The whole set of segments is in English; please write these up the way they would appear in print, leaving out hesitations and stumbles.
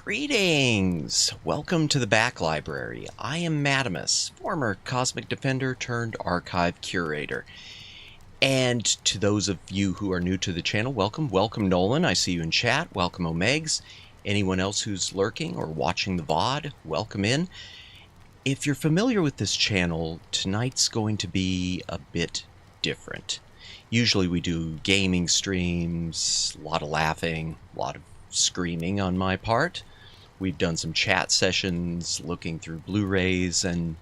Greetings! Welcome to the Back Library. I am Madamus, former Cosmic Defender turned Archive Curator. And to those of you who are new to the channel, welcome. Welcome, Nolan. I see you in chat. Welcome, Omegs. Anyone else who's lurking or watching the VOD, welcome in. If you're familiar with this channel, tonight's going to be a bit different. Usually we do gaming streams, a lot of laughing, a lot of screaming on my part. We've done some chat sessions, looking through Blu-rays, and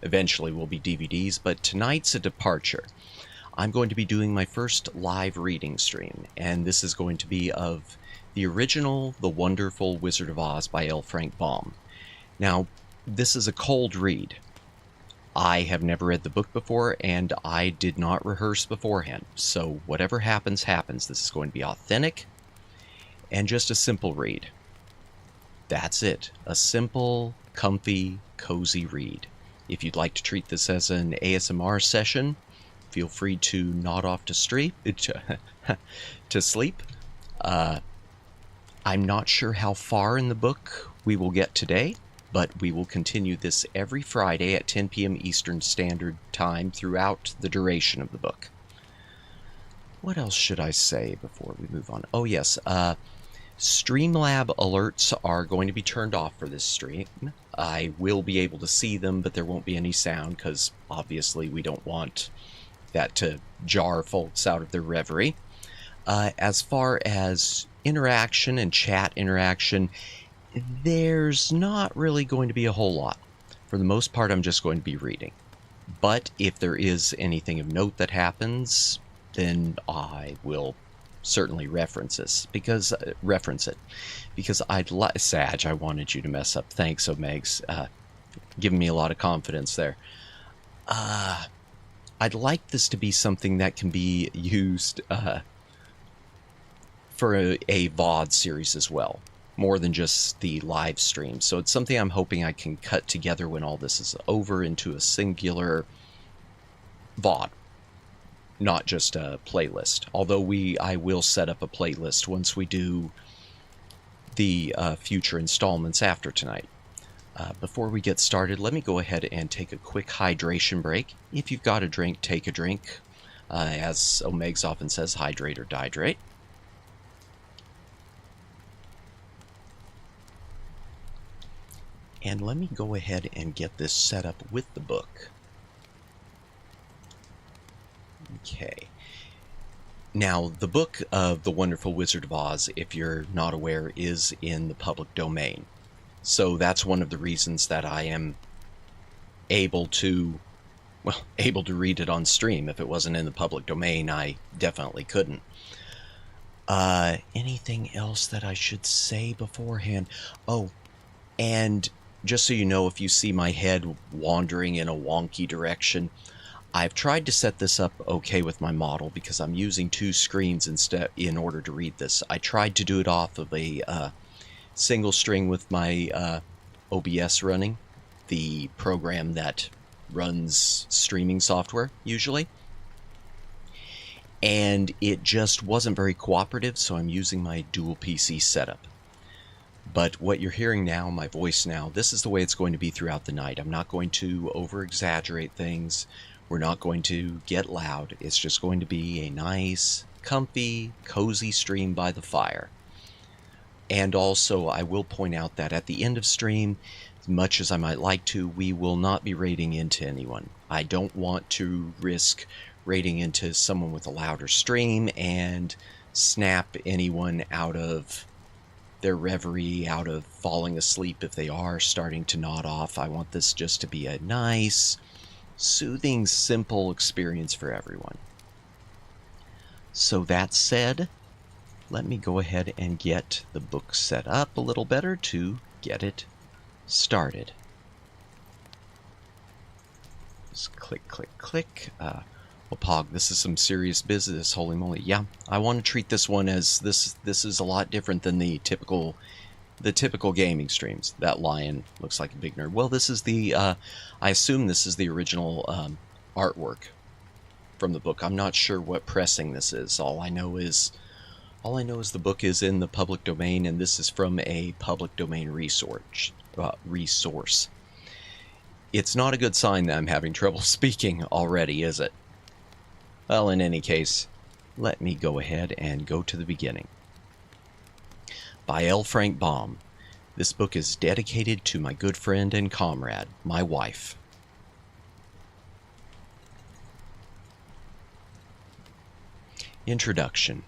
eventually will be DVDs, but tonight's a departure. I'm going to be doing my first live reading stream, and this is going to be of the original The Wonderful Wizard of Oz by L. Frank Baum. Now, this is a cold read. I have never read the book before, and I did not rehearse beforehand, so whatever happens, happens. This is going to be authentic and just a simple read. That's it. A simple, comfy, cozy read. If you'd like to treat this as an ASMR session, feel free to nod off to sleep. I'm not sure how far in the book we will get today, but we will continue this every Friday at 10 p.m. Eastern Standard Time throughout the duration of the book. What else should I say before we move on? Oh yes, Streamlab alerts are going to be turned off for this stream. I will be able to see them, but there won't be any sound because obviously we don't want that to jar folks out of their reverie. As far as interaction and chat interaction, there's not really going to be a whole lot. For the most part, I'm just going to be reading. But if there is anything of note that happens, then I will certainly reference it because I'd like Sag, I wanted you to mess up. Thanks, Omegs, giving me a lot of confidence there. I'd like this to be something that can be used for a VOD series as well, more than just the live stream. So it's something I'm hoping I can cut together when all this is over into a singular VOD. Not just a playlist, although I will set up a playlist once we do the future installments after tonight. Before we get started, let me go ahead and take a quick hydration break. If you've got a drink, take a drink. As Omegs often says, hydrate or dihydrate. And let me go ahead and get this set up with the book. Okay. Now, the book of The Wonderful Wizard of Oz, if you're not aware, is in the public domain. So that's one of the reasons that I am able to read it on stream. If it wasn't in the public domain, I definitely couldn't. Anything else that I should say beforehand? Oh, and just so you know, if you see my head wandering in a wonky direction, I've tried to set this up okay with my model because I'm using two screens instead in order to read this. I tried to do it off of a single string with my OBS running, the program that runs streaming software usually, and it just wasn't very cooperative, so I'm using my dual PC setup. But what you're hearing now, my voice now, this is the way it's going to be throughout the night. I'm not going to over-exaggerate things. We're not going to get loud. It's just going to be a nice, comfy, cozy stream by the fire. And also, I will point out that at the end of stream, as much as I might like to, we will not be raiding into anyone. I don't want to risk raiding into someone with a louder stream and snap anyone out of their reverie, out of falling asleep if they are starting to nod off. I want this just to be a nice, soothing, simple experience for everyone. So that said, let me go ahead and get the book set up a little better to get it started. Just click, click, click. Well, Pog, this is some serious business, holy moly. Yeah, I want to treat this one as this is a lot different than the typical gaming streams. That lion looks like a big nerd. Well, this is the, I assume this is the original artwork from the book. I'm not sure what pressing this is. All I know is All I know is the book is in the public domain, and this is from a public domain resource. It's not a good sign that I'm having trouble speaking already, is it? Well, in any case, let me go ahead and go to the beginning. By L. Frank Baum. This book is dedicated to my good friend and comrade, my wife. Introduction.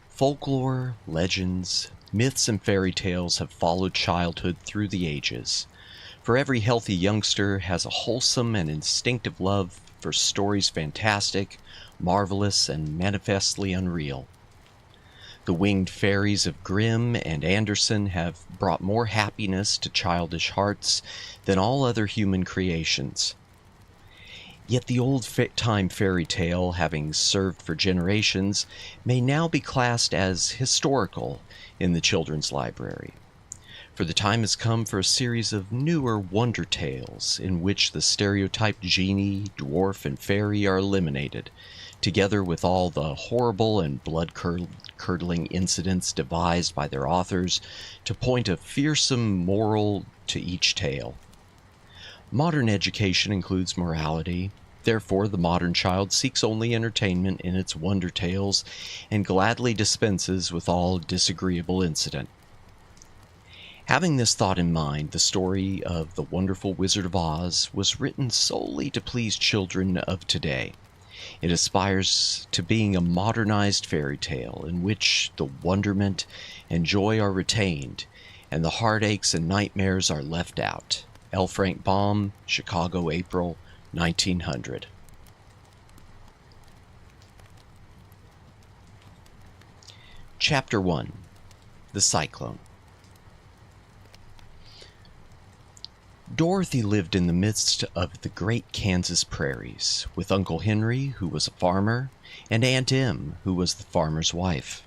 Folklore, legends, myths, and fairy tales have followed childhood through the ages. For every healthy youngster has a wholesome and instinctive love for stories fantastic, marvelous, and manifestly unreal. The winged fairies of Grimm and Andersen have brought more happiness to childish hearts than all other human creations. Yet the old-time fairy tale, having served for generations, may now be classed as historical in the children's library. For the time has come for a series of newer wonder tales in which the stereotyped genie, dwarf, and fairy are eliminated, together with all the horrible and blood-curdling incidents devised by their authors to point a fearsome moral to each tale. Modern education includes morality. Therefore, the modern child seeks only entertainment in its wonder tales and gladly dispenses with all disagreeable incident. Having this thought in mind, the story of The Wonderful Wizard of Oz was written solely to please children of today. It aspires to being a modernized fairy tale in which the wonderment and joy are retained and the heartaches and nightmares are left out. L. Frank Baum, Chicago, April 1900. Chapter 1. The Cyclone. Dorothy lived in the midst of the great Kansas prairies, with Uncle Henry, who was a farmer, and Aunt Em, who was the farmer's wife.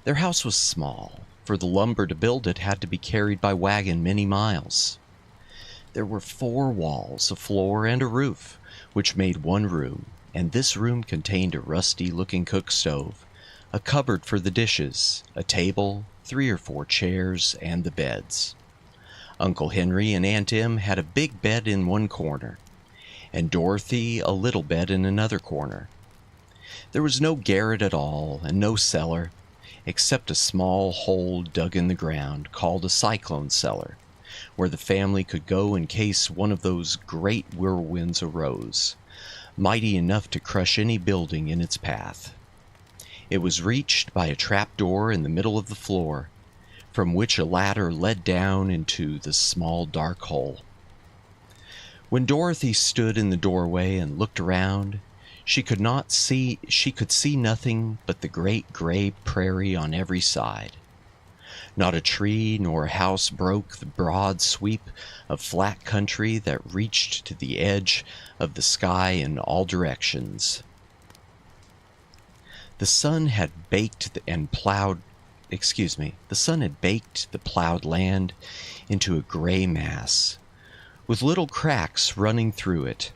Their house was small, for the lumber to build it had to be carried by wagon many miles. There were 4 walls, a floor, and a roof, which made one room, and this room contained a rusty-looking cook stove, a cupboard for the dishes, a table, 3 or 4 chairs, and the beds. Uncle Henry and Aunt Em had a big bed in one corner, and Dorothy a little bed in another corner. There was no garret at all, and no cellar, except a small hole dug in the ground, called a cyclone cellar, where the family could go in case one of those great whirlwinds arose, mighty enough to crush any building in its path. It was reached by a trapdoor in the middle of the floor, from which a ladder led down into the small dark hole. When Dorothy stood in the doorway and looked around, she could see nothing but the great gray prairie on every side. Not a tree nor a house broke the broad sweep of flat country that reached to the edge of the sky in all directions. The sun had baked the plowed land into a gray mass, with little cracks running through it.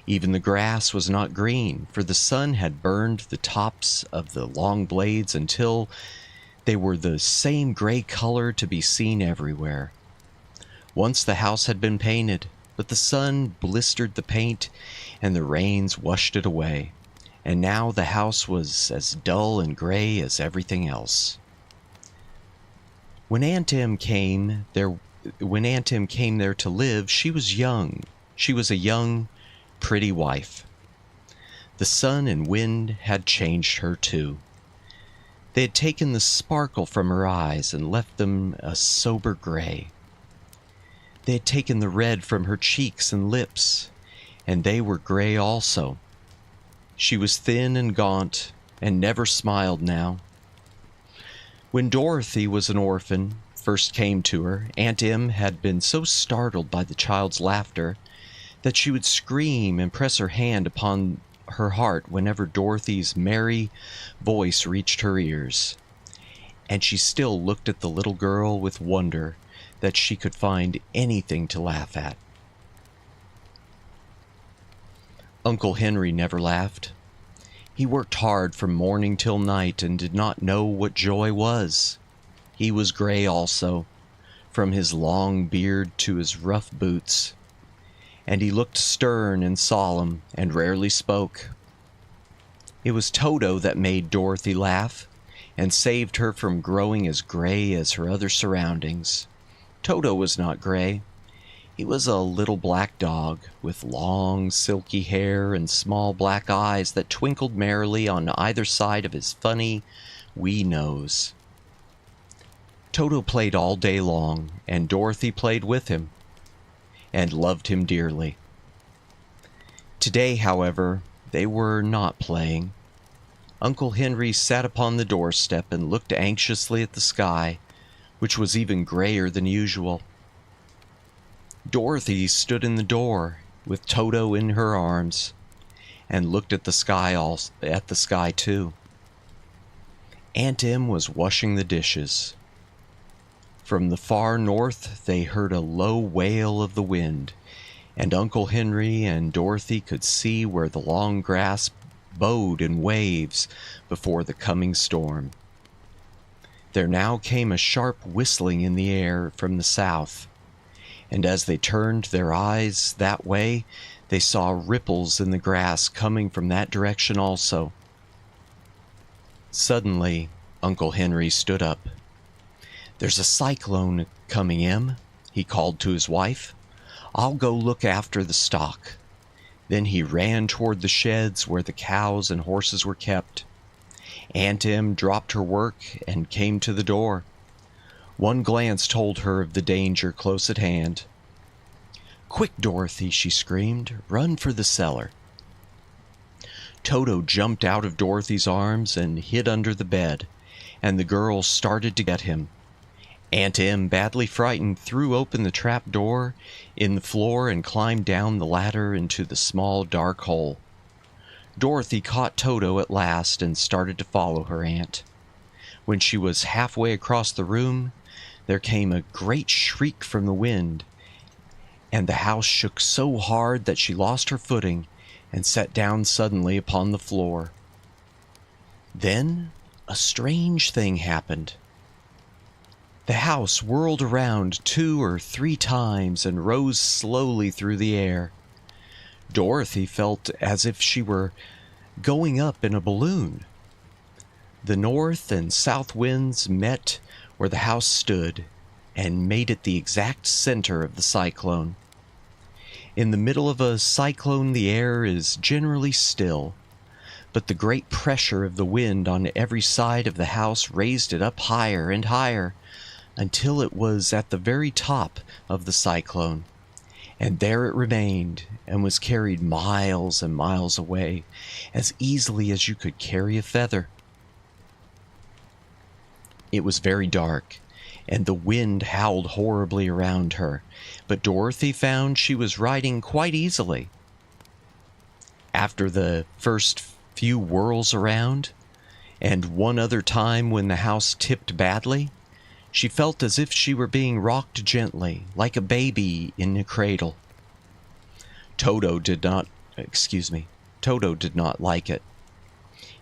Even the grass was not green, for the sun had burned the tops of the long blades until they were the same gray color to be seen everywhere. Once the house had been painted, but the sun blistered the paint and the rains washed it away, and now the house was as dull and gray as everything else. When Aunt Em came there to live, she was young. She was a young, pretty wife. The sun and wind had changed her too. They had taken the sparkle from her eyes and left them a sober gray. They had taken the red from her cheeks and lips, and they were gray also. She was thin and gaunt, and never smiled now. When Dorothy was an orphan, first came to her, Aunt Em had been so startled by the child's laughter that she would scream and press her hand upon her heart whenever Dorothy's merry voice reached her ears. And she still looked at the little girl with wonder that she could find anything to laugh at. Uncle Henry never laughed. He worked hard from morning till night and did not know what joy was. He was gray also, from his long beard to his rough boots, and he looked stern and solemn and rarely spoke. It was Toto that made Dorothy laugh and saved her from growing as gray as her other surroundings. Toto was not gray. He was a little black dog with long, silky hair and small black eyes that twinkled merrily on either side of his funny, wee nose. Toto played all day long, and Dorothy played with him, and loved him dearly. Today, however, they were not playing. Uncle Henry sat upon the doorstep and looked anxiously at the sky, which was even grayer than usual. Dorothy stood in the door, with Toto in her arms, and looked at the sky too. Aunt Em was washing the dishes. From the far north they heard a low wail of the wind, and Uncle Henry and Dorothy could see where the long grass bowed in waves before the coming storm. There now came a sharp whistling in the air from the south, and as they turned their eyes that way, they saw ripples in the grass coming from that direction also. Suddenly, Uncle Henry stood up. "There's a cyclone coming, Em," he called to his wife. "I'll go look after the stock." Then he ran toward the sheds where the cows and horses were kept. Aunt Em dropped her work and came to the door. One glance told her of the danger close at hand. "Quick, Dorothy," she screamed. "Run for the cellar." Toto jumped out of Dorothy's arms and hid under the bed, and the girls started to get him. Aunt Em, badly frightened, threw open the trap door in the floor and climbed down the ladder into the small dark hole. Dorothy caught Toto at last and started to follow her aunt. When she was halfway across the room, there came a great shriek from the wind, and the house shook so hard that she lost her footing and sat down suddenly upon the floor. Then a strange thing happened. The house whirled around 2 or 3 times and rose slowly through the air. Dorothy felt as if she were going up in a balloon. The north and south winds met where the house stood and made it the exact center of the cyclone. In the middle of a cyclone, the air is generally still, but the great pressure of the wind on every side of the house raised it up higher and higher until it was at the very top of the cyclone, and there it remained and was carried miles and miles away as easily as you could carry a feather. It was very dark, and the wind howled horribly around her, but Dorothy found she was riding quite easily. After the first few whirls around, and one other time when the house tipped badly, she felt as if she were being rocked gently, like a baby in a cradle. Toto did not like it.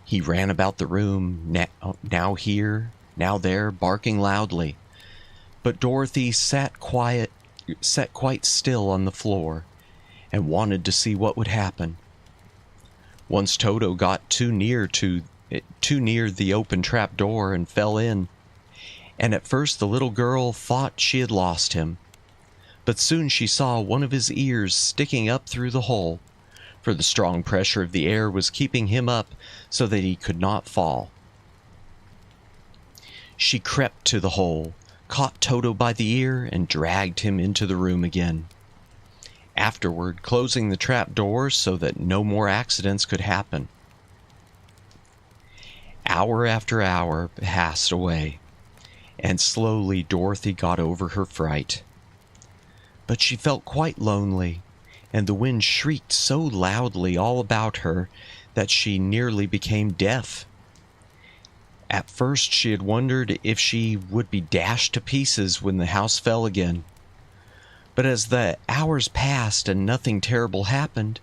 He ran about the room, now here, now there, barking loudly. But Dorothy sat quite still on the floor, and wanted to see what would happen. Once Toto got too near the open trap door and fell in, and at first the little girl thought she had lost him. But soon she saw one of his ears sticking up through the hole, for the strong pressure of the air was keeping him up so that he could not fall. She crept to the hole, caught Toto by the ear, and dragged him into the room again, afterward closing the trap door so that no more accidents could happen. Hour after hour passed away, and slowly Dorothy got over her fright. But she felt quite lonely, and the wind shrieked so loudly all about her that she nearly became deaf. At first she had wondered if she would be dashed to pieces when the house fell again. But as the hours passed and nothing terrible happened,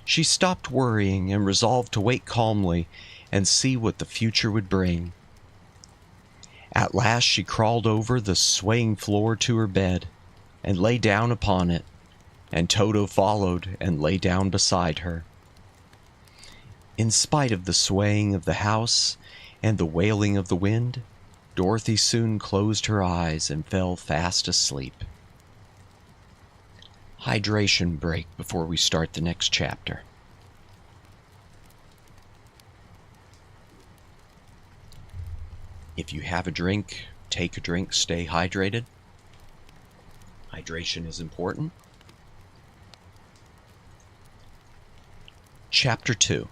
She stopped worrying and resolved to wait calmly and see what the future would bring. At last she crawled over the swaying floor to her bed and lay down upon it, and Toto followed and lay down beside her. In spite of the swaying of the house and the wailing of the wind, Dorothy soon closed her eyes and fell fast asleep. Hydration break before we start the next chapter. If you have a drink, take a drink, stay hydrated. Hydration is important. Chapter 2.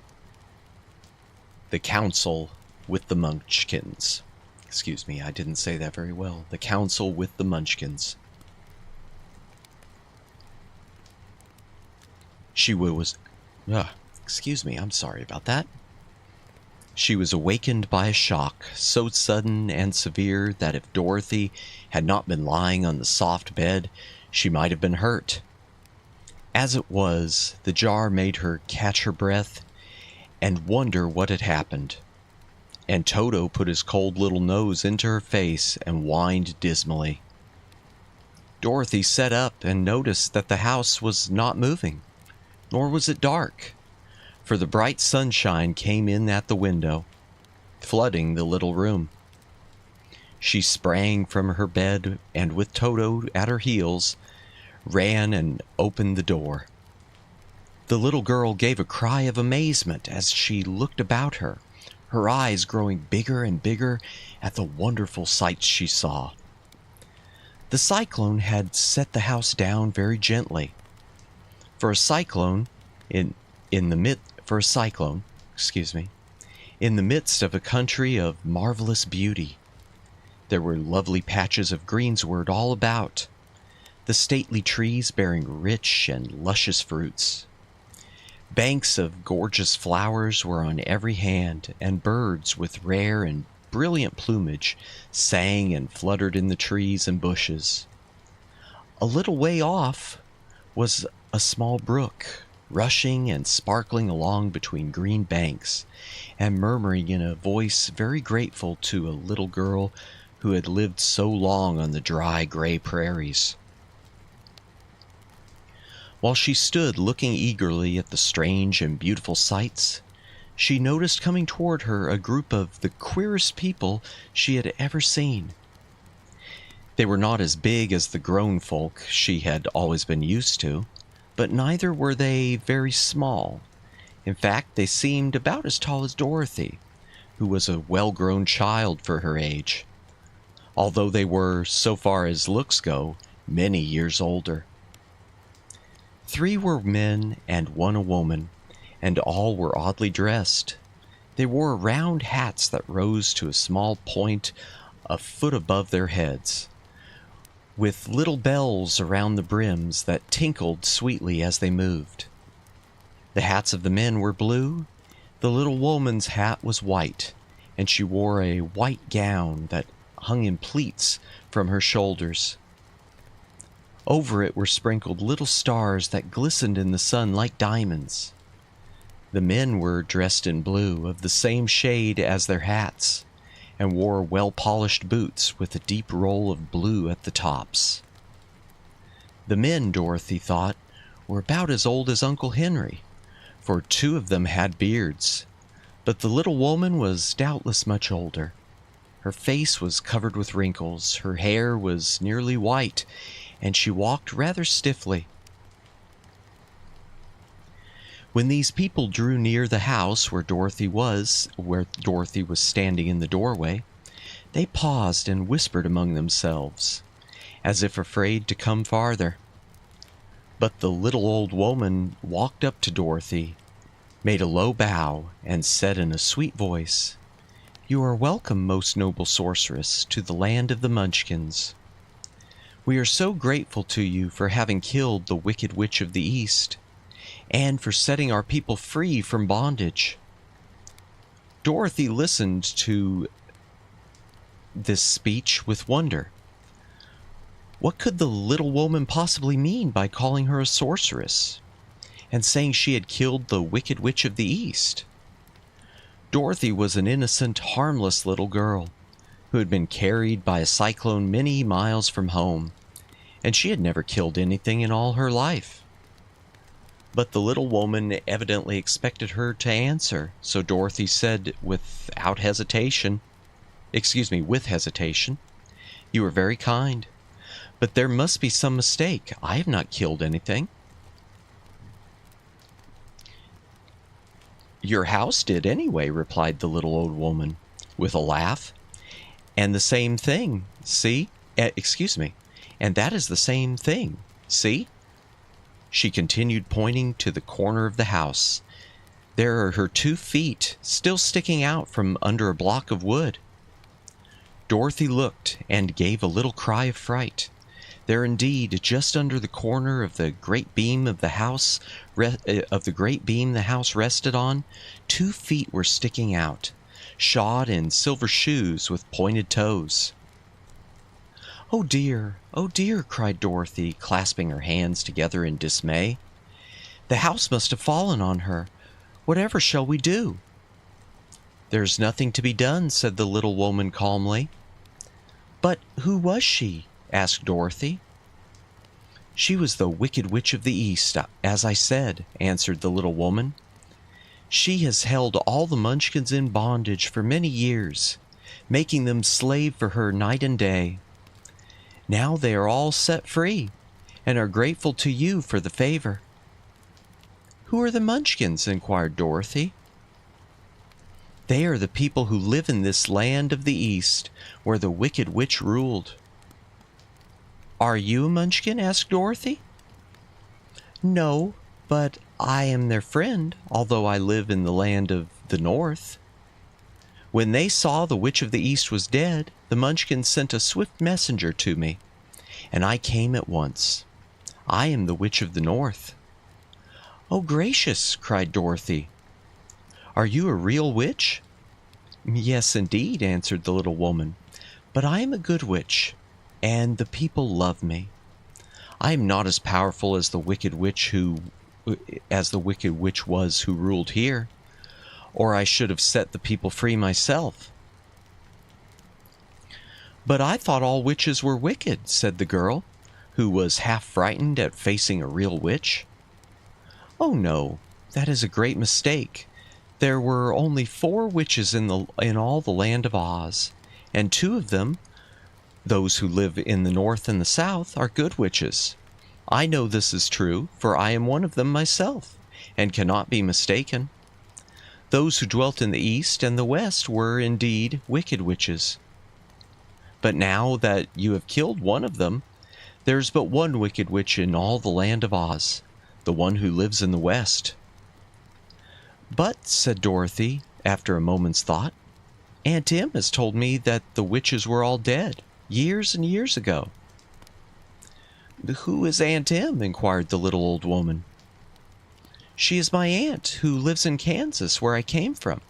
The Council with the Munchkins. Excuse me, I didn't say that very well. The Council with the Munchkins. She was... excuse me, I'm sorry about that. She was awakened by a shock so sudden and severe that if Dorothy had not been lying on the soft bed, she might have been hurt. As it was, the jar made her catch her breath and wonder what had happened. And Toto put his cold little nose into her face and whined dismally. Dorothy sat up and noticed that the house was not moving, nor was it dark, for the bright sunshine came in at the window, flooding the little room. She sprang from her bed and, with Toto at her heels, ran and opened the door. The little girl gave a cry of amazement as she looked about her, her eyes growing bigger and bigger at the wonderful sights she saw. The cyclone had set the house down very gently. For a cyclone, in the midst of a country of marvelous beauty. There were lovely patches of greensward all about, the stately trees bearing rich and luscious fruits. Banks of gorgeous flowers were on every hand, and birds with rare and brilliant plumage sang and fluttered in the trees and bushes. A little way off was a small brook, rushing and sparkling along between green banks, and murmuring in a voice very grateful to a little girl who had lived so long on the dry, gray prairies. While she stood looking eagerly at the strange and beautiful sights, she noticed coming toward her a group of the queerest people she had ever seen. They were not as big as the grown folk she had always been used to, but neither were they very small. In fact, they seemed about as tall as Dorothy, who was a well-grown child for her age, although they were, so far as looks go, many years older. 3 were men and 1 a woman, and all were oddly dressed. They wore round hats that rose to a small point a foot above their heads, with little bells around the brims that tinkled sweetly as they moved. The hats of the men were blue. The little woman's hat was white, and she wore a white gown that hung in pleats from her shoulders. Over it were sprinkled little stars that glistened in the sun like diamonds. The men were dressed in blue, of the same shade as their hats, and wore well-polished boots with a deep roll of blue at the tops. The men, Dorothy thought, were about as old as Uncle Henry, for 2 of them had beards, but the little woman was doubtless much older. Her face was covered with wrinkles, her hair was nearly white, and she walked rather stiffly. When these people drew near the house where Dorothy was standing in the doorway, they paused and whispered among themselves, as if afraid to come farther. But the little old woman walked up to Dorothy, made a low bow, and said in a sweet voice, "You are welcome, most noble sorceress, to the land of the Munchkins. We are so grateful to you for having killed the Wicked Witch of the East, and for setting our people free from bondage." Dorothy listened to this speech with wonder. What could the little woman possibly mean by calling her a sorceress? and saying she had killed the Wicked Witch of the East. Dorothy was an innocent, harmless little girl who had been carried by a cyclone many miles from home, and she had never killed anything in all her life. But the little woman evidently expected her to answer, so Dorothy said with hesitation, "You are very kind, but there must be some mistake. I have not killed anything." "Your house did anyway," replied the little old woman, with a laugh. "And the same thing, see? And that is the same thing, see?" She continued, pointing to the corner of the house. "There are her 2 feet, still sticking out from under a block of wood." Dorothy looked and gave a little cry of fright. There indeed, just under the corner of the great beam the house rested on, 2 feet were sticking out, shod in silver shoes with pointed toes. "Oh dear, oh dear," cried Dorothy, clasping her hands together in dismay. "The house must have fallen on her. Whatever shall we do?" "There's nothing to be done," said the little woman calmly. "But who was she?" asked Dorothy. "She was the Wicked Witch of the East, as I said," answered the little woman. "She has held all the Munchkins in bondage for many years, making them slave for her night and day. Now they are all set free, and are grateful to you for the favor." "Who are the Munchkins?" inquired Dorothy. "They are the people who live in this land of the East, where the Wicked Witch ruled." "Are you a Munchkin?" asked Dorothy. "No, but I am their friend, although I live in the land of the North. When they saw the Witch of the East was dead, the Munchkins sent a swift messenger to me, and I came at once. I am the Witch of the North." "Oh, gracious!" cried Dorothy. "Are you a real witch?" "Yes, indeed," answered the little woman. "But I am a good witch, and the people love me. I am not as powerful as the Wicked Witch was who ruled here, or I should have set the people free myself." "But I thought all witches were wicked," said the girl, who was half frightened at facing a real witch. "Oh no, that is a great mistake. There were only 4 witches in all the land of Oz, and 2 of them, those who live in the North and the South, are good witches. I know this is true, for I am one of them myself, and cannot be mistaken. Those who dwelt in the East and the West were indeed wicked witches. But now that you have killed one of them, there is but one wicked witch in all the land of Oz, the one who lives in the West." "But," said Dorothy, after a moment's thought, "Aunt Em has told me that the witches were all dead, years and years ago." "Who is Aunt Em?" inquired the little old woman. "She is my aunt, who lives in Kansas, where I came from."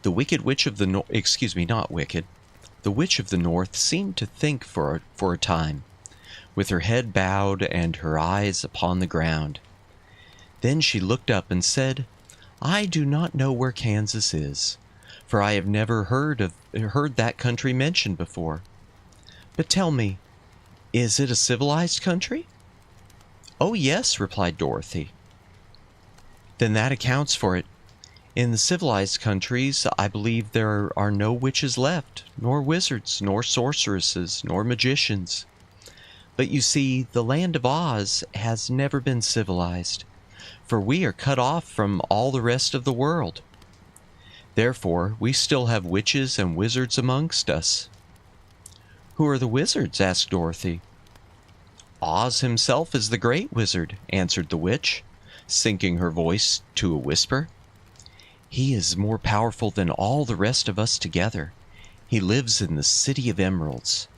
The Wicked Witch of the North, the Witch of the North seemed to think for a time, with her head bowed and her eyes upon the ground. Then she looked up and said, "I do not know where Kansas is, for I have never heard that country mentioned before. But tell me, is it a civilized country?" "Oh, yes," replied Dorothy. "Then that accounts for it. In the civilized countries, I believe there are no witches left, nor wizards, nor sorceresses, nor magicians. But you see, the land of Oz has never been civilized, for we are cut off from all the rest of the world. Therefore, we still have witches and wizards amongst us." "Who are the wizards?" asked Dorothy. "Oz himself is the great wizard," answered the witch, sinking her voice to a whisper. "He is more powerful than all the rest of us together. He lives in the City of Emeralds."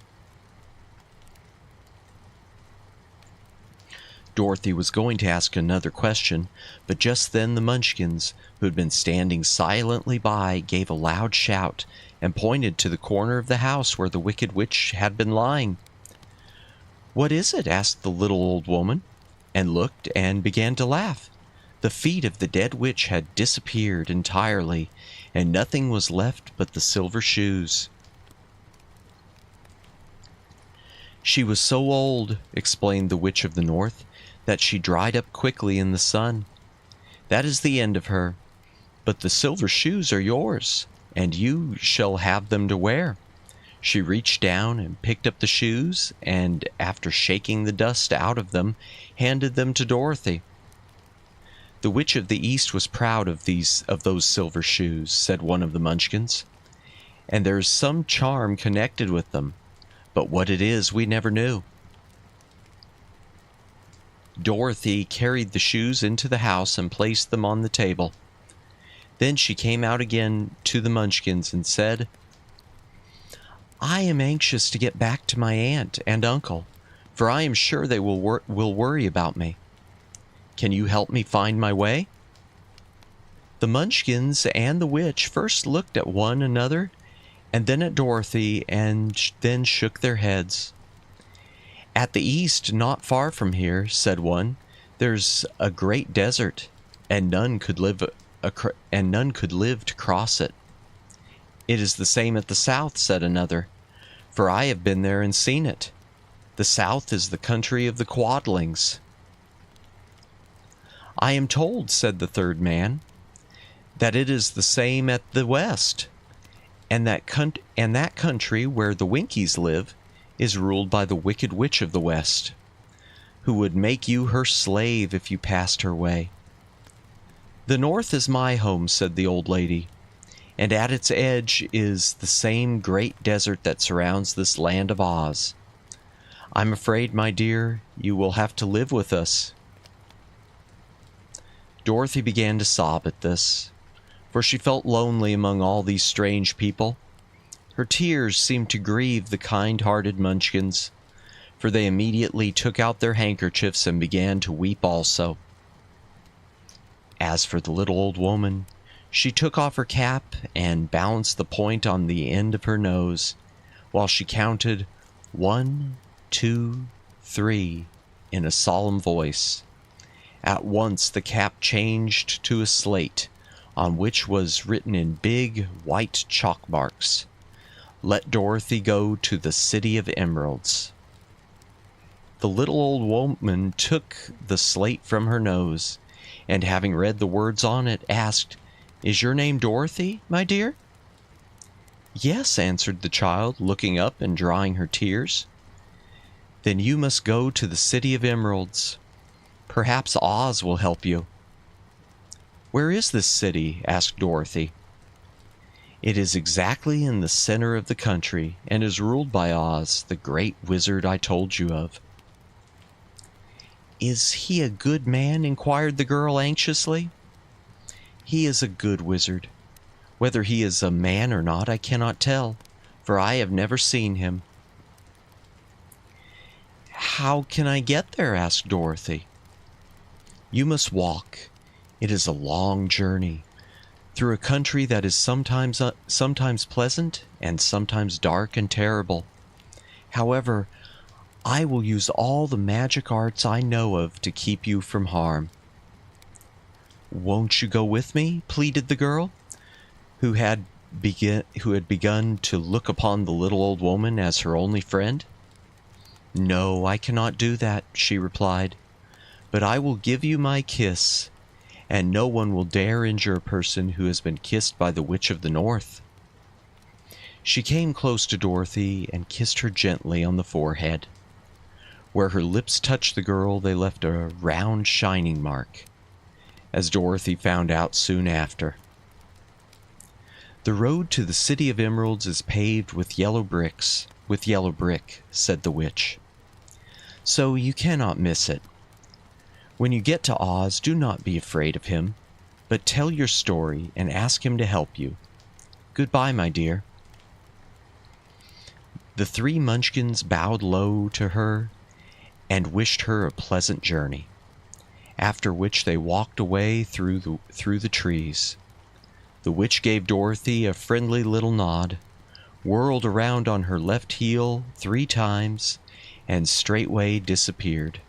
Dorothy was going to ask another question, but just then the Munchkins, who had been standing silently by, gave a loud shout and pointed to the corner of the house where the Wicked Witch had been lying. "What is it?" asked the little old woman. and looked and began to laugh. The feet of the dead witch had disappeared entirely, and nothing was left but the silver shoes. She was so old, explained the Witch of the North, that she dried up quickly in the sun. That is the end of her. But the silver shoes are yours, and you shall have them to wear. She reached down and picked up the shoes, and after shaking the dust out of them, handed them to Dorothy. The Witch of the East was proud of those silver shoes, said one of the Munchkins, and there's some charm connected with them, but what it is we never knew. Dorothy carried the shoes into the house and placed them on the table. Then she came out again to the Munchkins and said, I am anxious to get back to my aunt and uncle, for I am sure they will worry about me. Can you help me find my way? The Munchkins and the witch first looked at one another, and then at Dorothy, and then shook their heads. At the east, not far from here, said one, there's a great desert, and none could live to cross it. It is the same at the south, said another, for I have been there and seen it. The south is the country of the Quadlings. I am told, said the third man, that it is the same at the west, and that country where the Winkies live is ruled by the wicked witch of the west, who would make you her slave if you passed her way. The north is my home, said the old lady, and at its edge is the same great desert that surrounds this land of Oz. I'm afraid, my dear, you will have to live with us. Dorothy began to sob at this, for she felt lonely among all these strange people. Her tears seemed to grieve the kind-hearted Munchkins, for they immediately took out their handkerchiefs and began to weep also. As for the little old woman, she took off her cap and balanced the point on the end of her nose, while she counted 1, 2, 3 in a solemn voice. At once the cap changed to a slate, on which was written in big white chalk marks, Let Dorothy go to the City of Emeralds. The little old woman took the slate from her nose, and having read the words on it, asked, Is your name Dorothy, my dear? Yes, answered the child, looking up and drying her tears. Then you must go to the City of Emeralds. Perhaps Oz will help you. Where is this city? Asked Dorothy. It is exactly in the center of the country, and is ruled by Oz, the great wizard I told you of. Is he a good man? Inquired the girl anxiously. He is a good wizard. Whether he is a man or not, I cannot tell, for I have never seen him. How can I get there? Asked Dorothy. You must walk. It is a long journey, through a country that is sometimes pleasant and sometimes dark and terrible. However, I will use all the magic arts I know of to keep you from harm. Won't you go with me? Pleaded the girl, who had begun to look upon the little old woman as her only friend. No, I cannot do that, she replied, but I will give you my kiss, and no one will dare injure a person who has been kissed by the Witch of the North. She came close to Dorothy and kissed her gently on the forehead. Where her lips touched the girl, they left a round shining mark, as Dorothy found out soon after. The road to the City of Emeralds is paved with yellow brick, said the witch, so you cannot miss it. When you get to Oz, do not be afraid of him, but tell your story and ask him to help you. Goodbye, my dear. The three Munchkins bowed low to her and wished her a pleasant journey, after which they walked away through the trees. The witch gave Dorothy a friendly little nod, whirled around on her left heel 3 times, and straightway disappeared.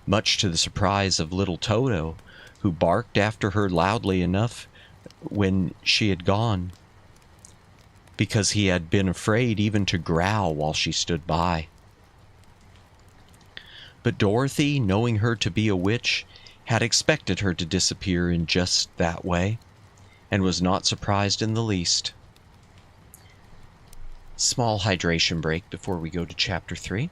much to the surprise of little Toto, who barked after her loudly enough when she had gone, because he had been afraid even to growl while she stood by. But Dorothy, knowing her to be a witch, had expected her to disappear in just that way, and was not surprised in the least. Small hydration break before we go to Chapter 3.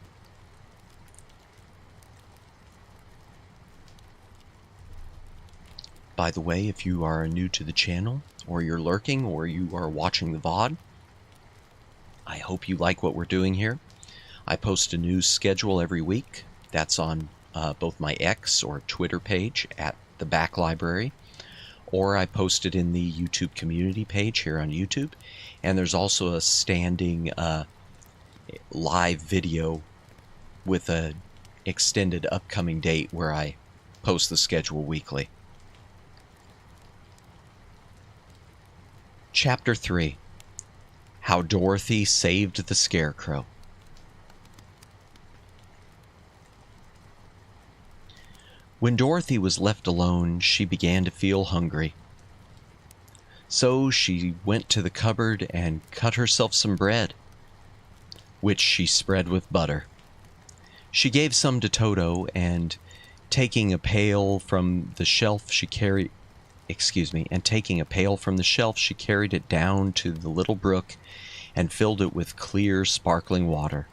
By the way, if you are new to the channel, or you're lurking, or you are watching the VOD, I hope you like what we're doing here. I post a news schedule every week. That's on both my X or Twitter page at the Back Library, or I post it in the YouTube community page here on YouTube. And there's also a standing live video with an extended upcoming date where I post the schedule weekly. Chapter 3. How Dorothy Saved the Scarecrow. When Dorothy was left alone, she began to feel hungry. So she went to the cupboard and cut herself some bread, which she spread with butter. She gave some to Toto, and taking a pail from the shelf, she carried it down to the little brook and filled it with clear, sparkling water.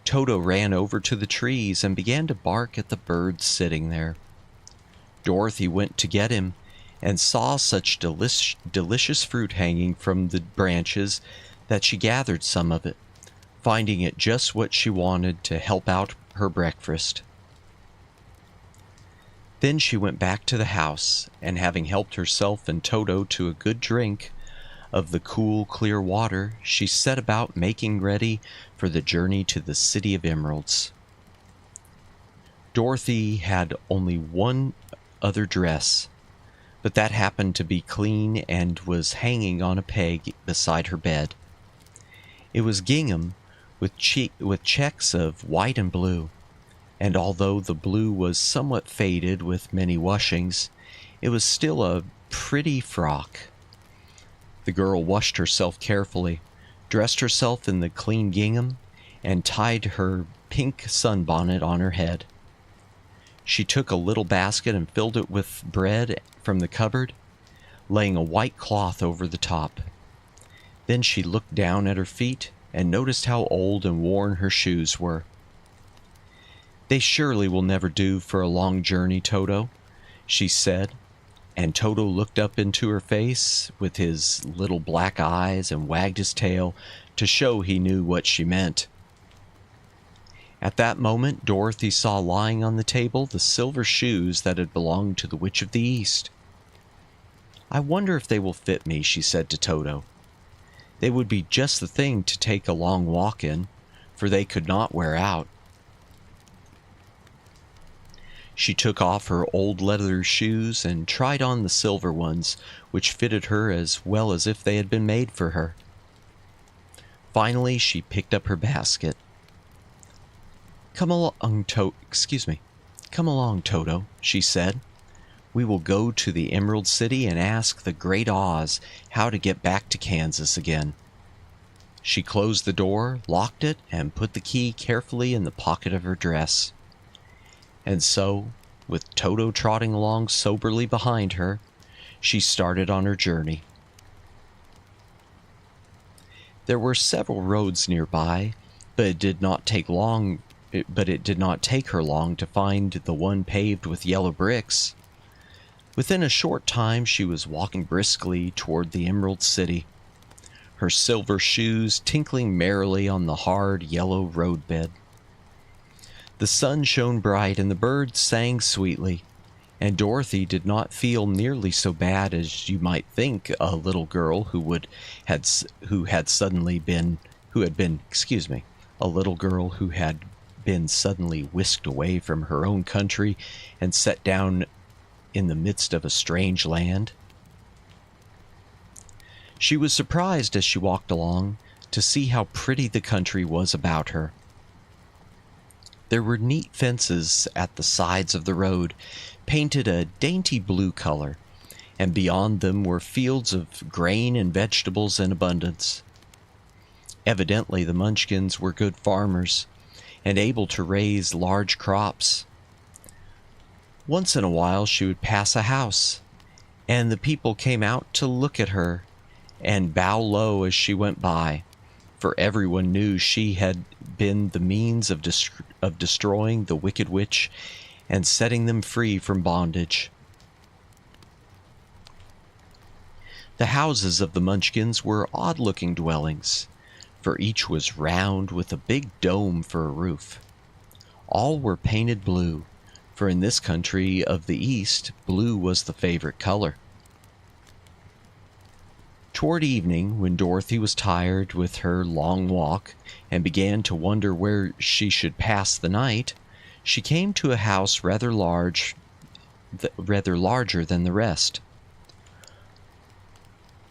Toto ran over to the trees and began to bark at the birds sitting there. Dorothy went to get him and saw such delicious fruit hanging from the branches that she gathered some of it, finding it just what she wanted to help out her breakfast. Then she went back to the house, and having helped herself and Toto to a good drink of the cool, clear water, she set about making ready for the journey to the City of Emeralds. Dorothy had only one other dress, but that happened to be clean and was hanging on a peg beside her bed. It was gingham with checks of white and blue, and although the blue was somewhat faded with many washings, it was still a pretty frock. The girl washed herself carefully, dressed herself in the clean gingham, and tied her pink sunbonnet on her head. She took a little basket and filled it with bread from the cupboard, laying a white cloth over the top. Then she looked down at her feet and noticed how old and worn her shoes were. "They surely will never do for a long journey, Toto," she said, and Toto looked up into her face with his little black eyes and wagged his tail to show he knew what she meant. At that moment, Dorothy saw lying on the table the silver shoes that had belonged to the Witch of the East. "I wonder if they will fit me," she said to Toto. "They would be just the thing to take a long walk in, for they could not wear out." She took off her old leather shoes and tried on the silver ones, which fitted her as well as if they had been made for her. Finally, she picked up her basket. Come along, Toto," she said. "We will go to the Emerald City and ask the Great Oz how to get back to Kansas again." She closed the door, locked it, and put the key carefully in the pocket of her dress. And so, with Toto trotting along soberly behind her, she started on her journey. There were several roads nearby, but it did not take her long to find the one paved with yellow bricks. Within a short time, she was walking briskly toward the Emerald City, her silver shoes tinkling merrily on the hard yellow roadbed. The sun shone bright and the birds sang sweetly, and Dorothy did not feel nearly so bad as you might think a little girl who had been suddenly whisked away from her own country and set down in the midst of a strange land. She was surprised as she walked along to see how pretty the country was about her. There were neat fences at the sides of the road, painted a dainty blue color, and beyond them were fields of grain and vegetables in abundance. Evidently, the Munchkins were good farmers and able to raise large crops. Once in a while, she would pass a house, and the people came out to look at her and bow low as she went by, for everyone knew she had been the means of destroying the Wicked Witch and setting them free from bondage. The houses of the Munchkins were odd-looking dwellings, for each was round with a big dome for a roof. All were painted blue, for in this country of the East, blue was the favorite color. Toward evening, when Dorothy was tired with her long walk and began to wonder where she should pass the night, she came to a house rather larger than the rest.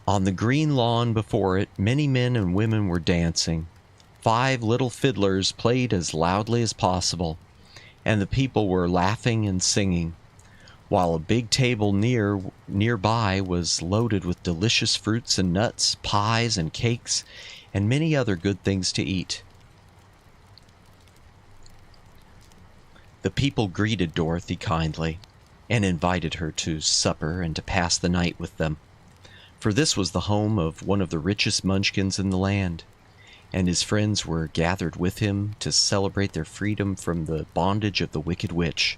On the green lawn before it, many men and women were dancing. 5 little fiddlers played as loudly as possible, and the people were laughing and singing, while a big table nearby was loaded with delicious fruits and nuts, pies and cakes, and many other good things to eat. The people greeted Dorothy kindly and invited her to supper and to pass the night with them, for this was the home of one of the richest Munchkins in the land, and his friends were gathered with him to celebrate their freedom from the bondage of the Wicked Witch.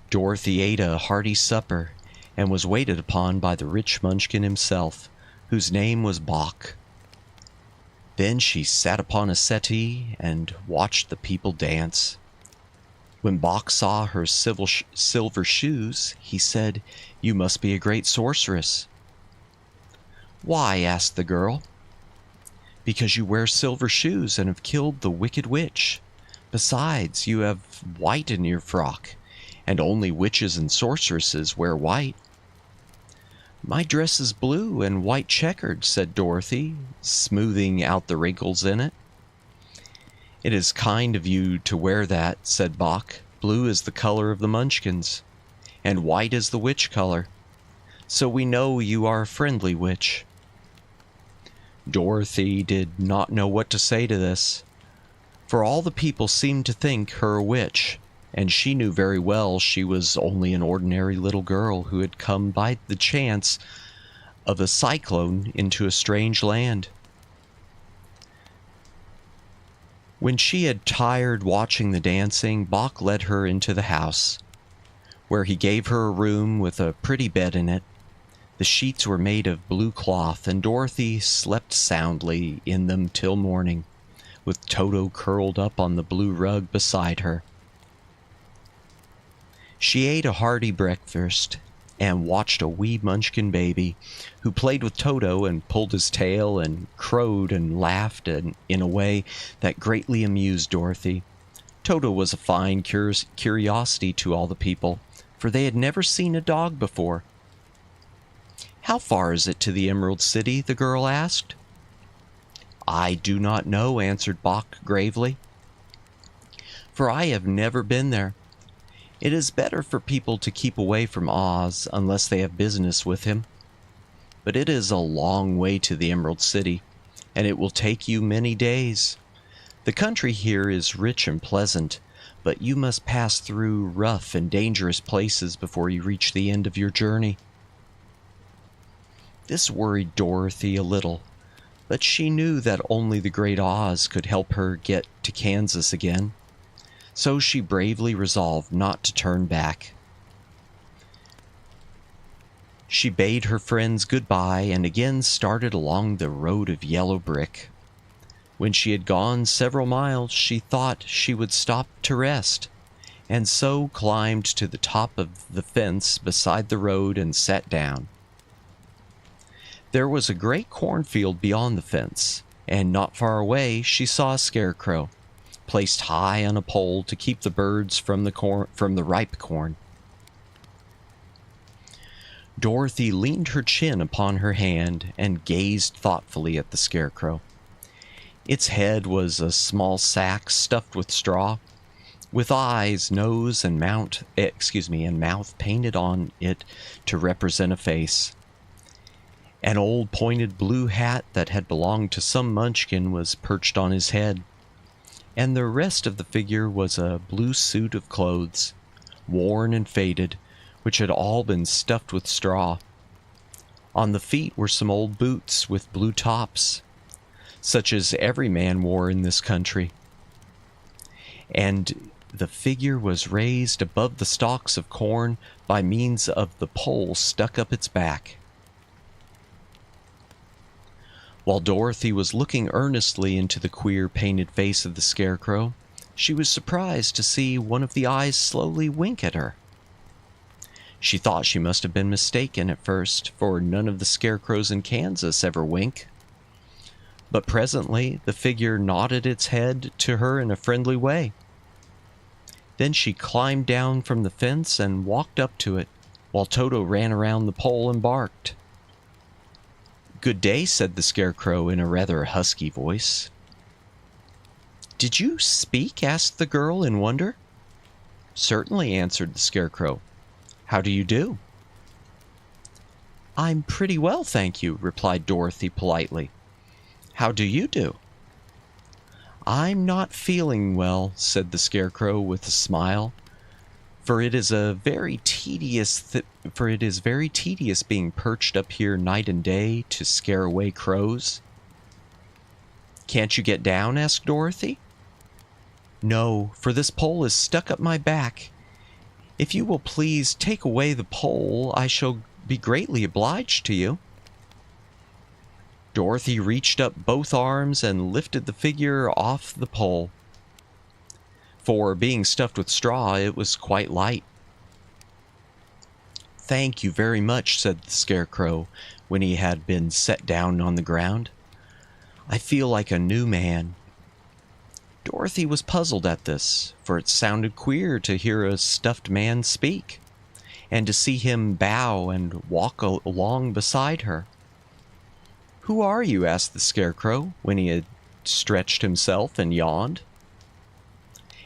Dorothy ate a hearty supper and was waited upon by the rich Munchkin himself, whose name was Bock. Then she sat upon a settee and watched the people dance. When Bock saw her silver shoes, he said, "You must be a great sorceress." "Why?" asked the girl. "Because you wear silver shoes and have killed the Wicked Witch. Besides, you have white in your frock, and only witches and sorceresses wear white." "My dress is blue and white checkered," said Dorothy, smoothing out the wrinkles in it. "It is kind of you to wear that," said Bock. "Blue is the color of the Munchkins, and white is the witch color, so we know you are a friendly witch." Dorothy did not know what to say to this, for all the people seemed to think her a witch, and she knew very well she was only an ordinary little girl who had come by the chance of a cyclone into a strange land. When she had tired watching the dancing, Bock led her into the house, where he gave her a room with a pretty bed in it. The sheets were made of blue cloth, and Dorothy slept soundly in them till morning, with Toto curled up on the blue rug beside her. She ate a hearty breakfast and watched a wee Munchkin baby, who played with Toto and pulled his tail and crowed and laughed in a way that greatly amused Dorothy. Toto was a fine curiosity to all the people, for they had never seen a dog before. "How far is it to the Emerald City?" the girl asked. "I do not know," answered Bock gravely, "for I have never been there. It is better for people to keep away from Oz unless they have business with him. But it is a long way to the Emerald City, and it will take you many days. The country here is rich and pleasant, but you must pass through rough and dangerous places before you reach the end of your journey." This worried Dorothy a little, but she knew that only the great Oz could help her get to Kansas again, so she bravely resolved not to turn back. She bade her friends goodbye and again started along the road of yellow brick. When she had gone several miles, she thought she would stop to rest, and so climbed to the top of the fence beside the road and sat down. There was a great cornfield beyond the fence, and not far away she saw a scarecrow, placed high on a pole to keep the birds from the ripe corn. Dorothy leaned her chin upon her hand and gazed thoughtfully at the scarecrow. Its head was a small sack stuffed with straw, with eyes, nose, and mouth painted on it to represent a face. An old pointed blue hat that had belonged to some munchkin was perched on his head, and the rest of the figure was a blue suit of clothes, worn and faded, which had all been stuffed with straw. On the feet were some old boots with blue tops, such as every man wore in this country. And the figure was raised above the stalks of corn by means of the pole stuck up its back. While Dorothy was looking earnestly into the queer painted face of the Scarecrow, she was surprised to see one of the eyes slowly wink at her. She thought she must have been mistaken at first, for none of the scarecrows in Kansas ever wink. But presently the figure nodded its head to her in a friendly way. Then she climbed down from the fence and walked up to it, while Toto ran around the pole and barked. "Good day," said the Scarecrow in a rather husky voice. "Did you speak?" asked the girl in wonder. "Certainly," answered the Scarecrow. "How do you do?" "I'm pretty well, thank you," replied Dorothy politely. "How do you do?" "I'm not feeling well," said the Scarecrow with a smile, for it is very tedious being perched up here night and day to scare away crows. "Can't you get down?" asked Dorothy. "No, for this pole is stuck up my back. If you will please take away the pole, I shall be greatly obliged to you." Dorothy reached up both arms and lifted the figure off the pole. For, being stuffed with straw, it was quite light. "Thank you very much," said the Scarecrow, when he had been set down on the ground. "I feel like a new man." Dorothy was puzzled at this, for it sounded queer to hear a stuffed man speak, and to see him bow and walk along beside her. "Who are you?" asked the Scarecrow, when he had stretched himself and yawned.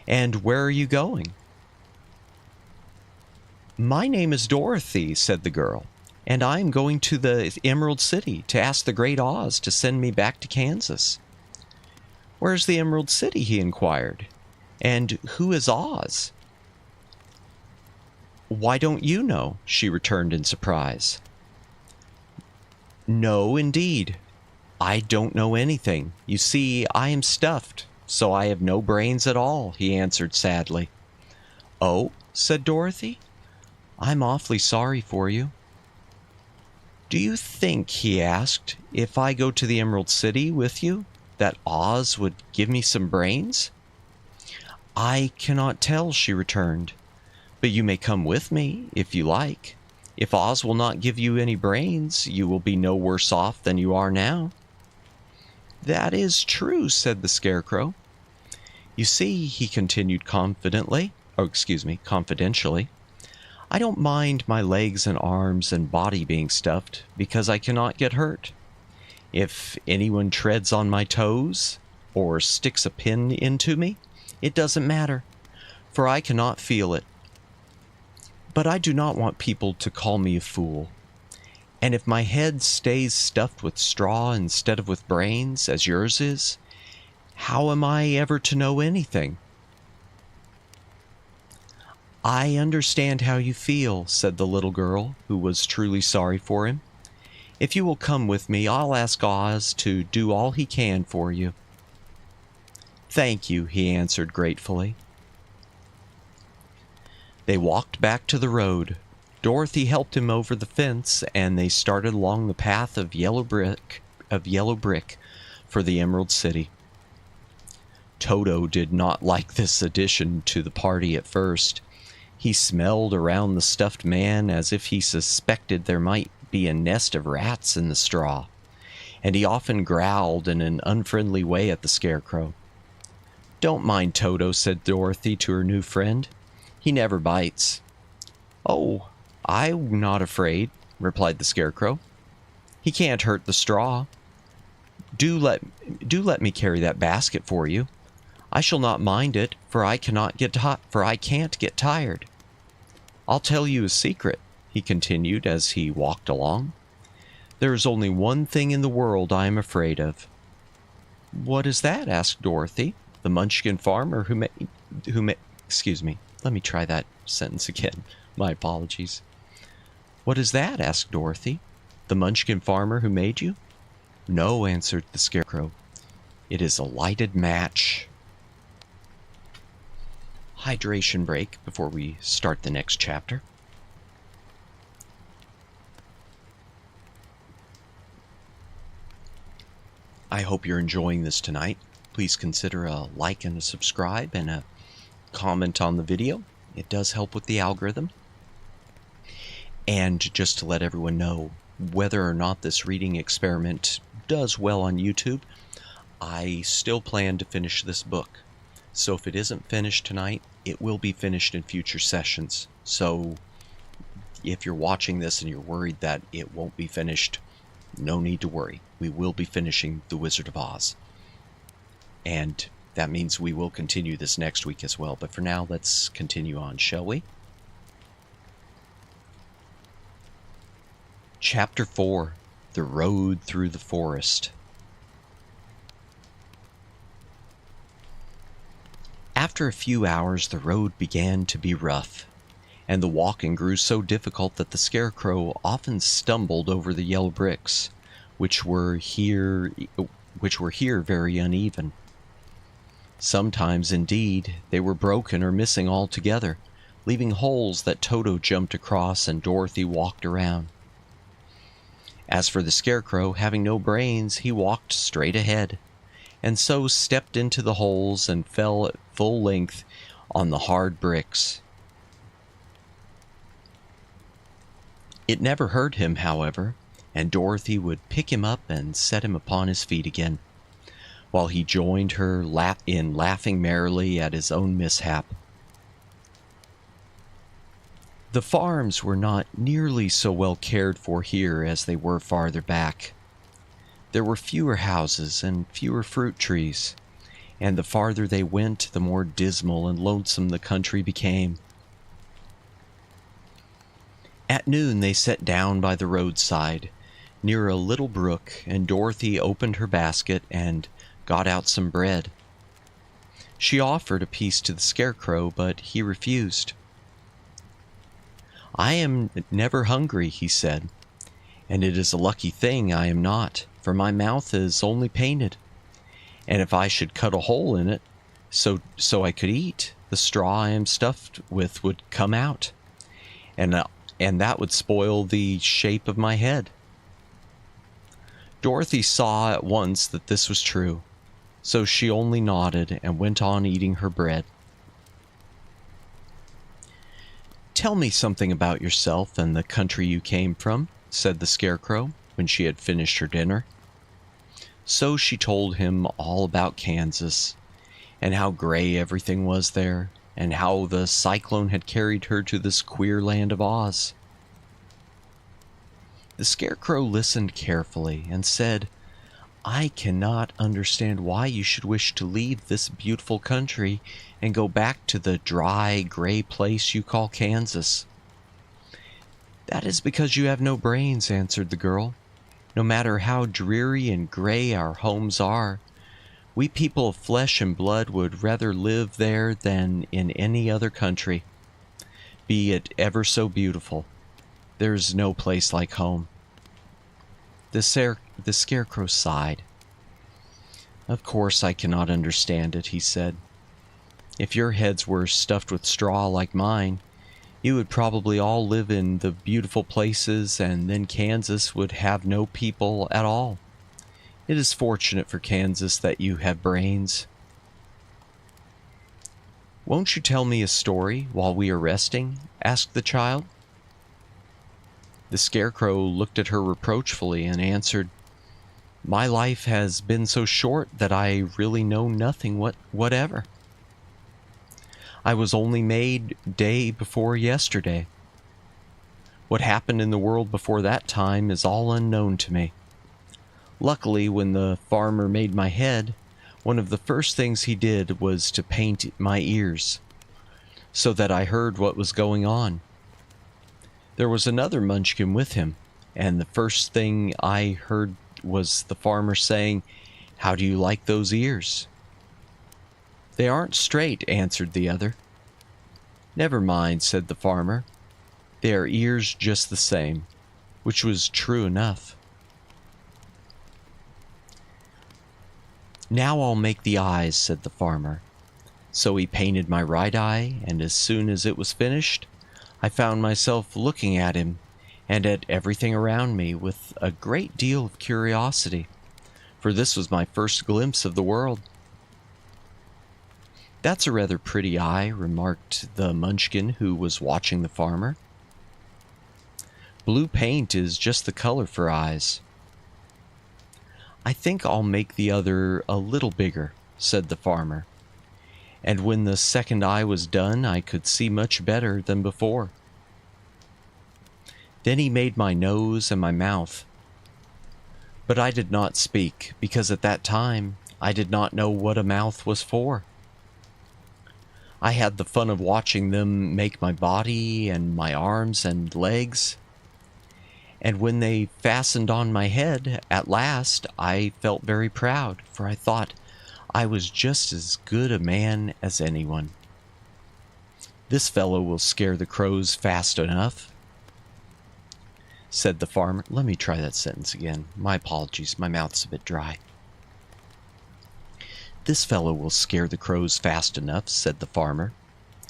"And where are you going?" "My name is Dorothy," said the girl, "and I am going to the Emerald City to ask the Great Oz to send me back to Kansas." "Where's the Emerald City?" he inquired. "And who is Oz?" "Why don't you know?" she returned in surprise. "No, indeed. I don't know anything. You see, I am stuffed, so I have no brains at all," he answered sadly. "Oh," said Dorothy, "I'm awfully sorry for you." "Do you think," he asked, "if I go to the Emerald City with you, that Oz would give me some brains?" "I cannot tell," she returned, "but you may come with me, if you like. If Oz will not give you any brains, you will be no worse off than you are now." "That is true," said the Scarecrow. "You see," he continued confidentially, "I don't mind my legs and arms and body being stuffed, because I cannot get hurt. If anyone treads on my toes, or sticks a pin into me, it doesn't matter, for I cannot feel it. But I do not want people to call me a fool. And if my head stays stuffed with straw instead of with brains, as yours is, how am I ever to know anything?" "I understand how you feel," said the little girl, who was truly sorry for him. "If you will come with me, I'll ask Oz to do all he can for you." "Thank you," he answered gratefully. They walked back to the road. Dorothy helped him over the fence, and they started along the path of yellow brick for the Emerald City. Toto did not like this addition to the party at first. He smelled around the stuffed man as if he suspected there might be a nest of rats in the straw, and he often growled in an unfriendly way at the Scarecrow. "Don't mind Toto," said Dorothy to her new friend. "He never bites." "Oh, I'm not afraid," replied the Scarecrow. "He can't hurt the straw." Do let me carry that basket for you. I shall not mind it, for I can't get tired. I'll tell you a secret," he continued as he walked along. "There is only one thing in the world I am afraid of." "What is that?" asked Dorothy. "The Munchkin farmer excuse me, let me try that sentence again. My apologies. "What is that?" asked Dorothy. "The Munchkin farmer who made you?" "No," answered the Scarecrow. "It is a lighted match." Hydration break before we start the next chapter. I hope you're enjoying this tonight. Please consider a like and a subscribe and a comment on the video. It does help with the algorithm. And just to let everyone know, whether or not this reading experiment does well on YouTube, I still plan to finish this book. So if it isn't finished tonight, it will be finished in future sessions. So if you're watching this and you're worried that it won't be finished, no need to worry. We will be finishing The Wizard of Oz. And that means we will continue this next week as well. But for now, let's continue on, shall we? Chapter 4, The Road Through the Forest. After a few hours, the road began to be rough, and the walking grew so difficult that the Scarecrow often stumbled over the yellow bricks, which were here very uneven. Sometimes, indeed, they were broken or missing altogether, leaving holes that Toto jumped across and Dorothy walked around. As for the Scarecrow, having no brains, he walked straight ahead, and so stepped into the holes and fell at full length on the hard bricks. It never hurt him, however, and Dorothy would pick him up and set him upon his feet again, while he joined her in laughing merrily at his own mishap. The farms were not nearly so well cared for here as they were farther back. There were fewer houses and fewer fruit trees, and the farther they went, the more dismal and lonesome the country became. At noon they sat down by the roadside, near a little brook, and Dorothy opened her basket and got out some bread. She offered a piece to the Scarecrow, but he refused. "I am never hungry," he said, "and it is a lucky thing I am not, for my mouth is only painted, and if I should cut a hole in it so I could eat, the straw I am stuffed with would come out, and that would spoil the shape of my head." Dorothy saw at once that this was true, so she only nodded and went on eating her bread. "Tell me something about yourself and the country you came from," said the Scarecrow, when she had finished her dinner. So she told him all about Kansas, and how gray everything was there, and how the cyclone had carried her to this queer land of Oz. The Scarecrow listened carefully and said, "I cannot understand why you should wish to leave this beautiful country and go back to the dry, gray place you call Kansas." "That is because you have no brains," answered the girl. "No matter how dreary and gray our homes are, we people of flesh and blood would rather live there than in any other country, be it ever so beautiful. There is no place like home." The Scarecrow sighed. "Of course I cannot understand it," he said. "If your heads were stuffed with straw like mine, you would probably all live in the beautiful places, and then Kansas would have no people at all. It is fortunate for Kansas that you have brains." "Won't you tell me a story while we are resting?" asked the child. The Scarecrow looked at her reproachfully and answered, "My life has been so short that I really know nothing whatever. I was only made day before yesterday. What happened in the world before that time is all unknown to me. Luckily, when the farmer made my head, one of the first things he did was to paint my ears, so that I heard what was going on. There was another munchkin with him, and the first thing I heard was the farmer saying, "How do you like those ears?" "They aren't straight," answered the other. "Never mind," said the farmer. "They are ears just the same," which was true enough. "Now I'll make the eyes," said the farmer. So he painted my right eye, and as soon as it was finished, I found myself looking at him and at everything around me with a great deal of curiosity, for this was my first glimpse of the world. "That's a rather pretty eye," remarked the munchkin who was watching the farmer. "Blue paint is just the color for eyes." "I think I'll make the other a little bigger," said the farmer. And when the second eye was done, I could see much better than before. Then he made my nose and my mouth. But I did not speak, because at that time I did not know what a mouth was for. I had the fun of watching them make my body and my arms and legs. And when they fastened on my head, at last, I felt very proud, for I thought I was just as good a man as anyone. "This fellow will scare the crows fast enough," said the farmer. Let me try that sentence again. My apologies, my mouth's a bit dry. "This fellow will scare the crows fast enough," said the farmer.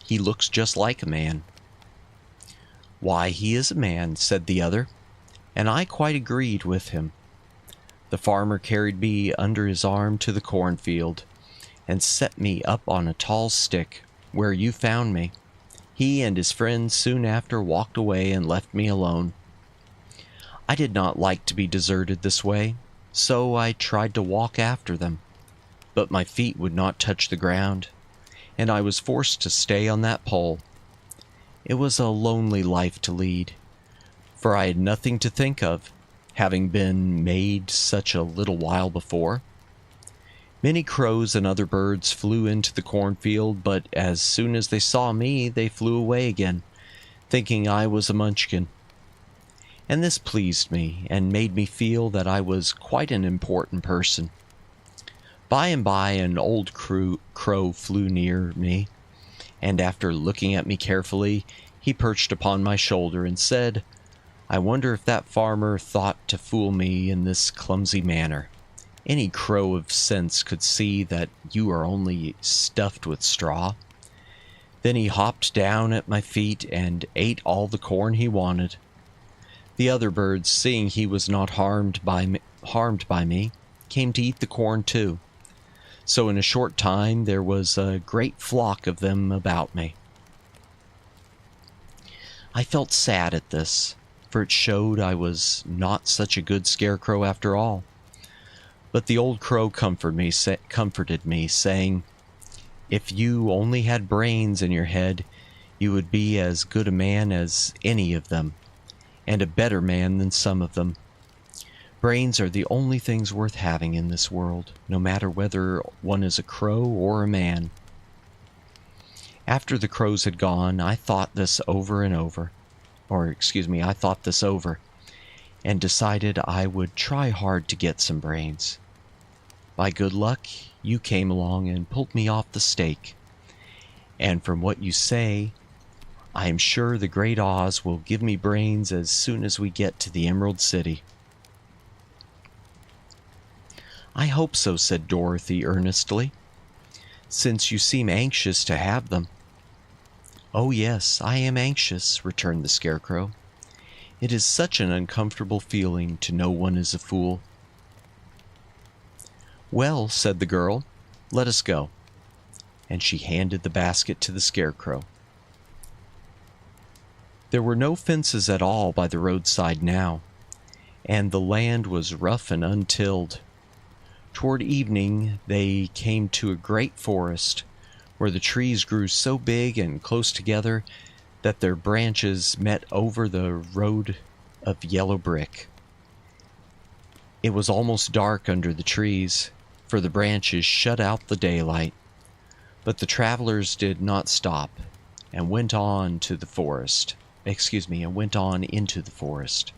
"He looks just like a man." "Why, he is a man," said the other, and I quite agreed with him. The farmer carried me under his arm to the cornfield and set me up on a tall stick, where you found me. He and his friends soon after walked away and left me alone. I did not like to be deserted this way, so I tried to walk after them, but my feet would not touch the ground, and I was forced to stay on that pole. It was a lonely life to lead, for I had nothing to think of, having been made such a little while before. Many crows and other birds flew into the cornfield, but as soon as they saw me, they flew away again, thinking I was a munchkin. And this pleased me, and made me feel that I was quite an important person. By and by, an old crow flew near me, and after looking at me carefully, he perched upon my shoulder and said, "I wonder if that farmer thought to fool me in this clumsy manner. Any crow of sense could see that you are only stuffed with straw." Then he hopped down at my feet and ate all the corn he wanted. The other birds, seeing he was not harmed by me, came to eat the corn too. So in a short time there was a great flock of them about me. I felt sad at this, for it showed I was not such a good scarecrow after all. But the old crow comforted me, saying, "If you only had brains in your head, you would be as good a man as any of them, and a better man than some of them. Brains are the only things worth having in this world, no matter whether one is a crow or a man." After the crows had gone, I thought this over, and decided I would try hard to get some brains. By good luck, you came along and pulled me off the stake, and from what you say, I am sure the great Oz will give me brains as soon as we get to the Emerald City. "I hope so," said Dorothy earnestly, "since you seem anxious to have them." "Oh yes, I am anxious," returned the Scarecrow. "It is such an uncomfortable feeling to know one is a fool." "Well," said the girl, "let us go." And she handed the basket to the Scarecrow. There were no fences at all by the roadside now, and the land was rough and untilled. Toward evening they came to a great forest, where the trees grew so big and close together that their branches met over the road of yellow brick. It was almost dark under the trees, for the branches shut out the daylight. But the travelers did not stop, and went on to the forest. And went on into the forest.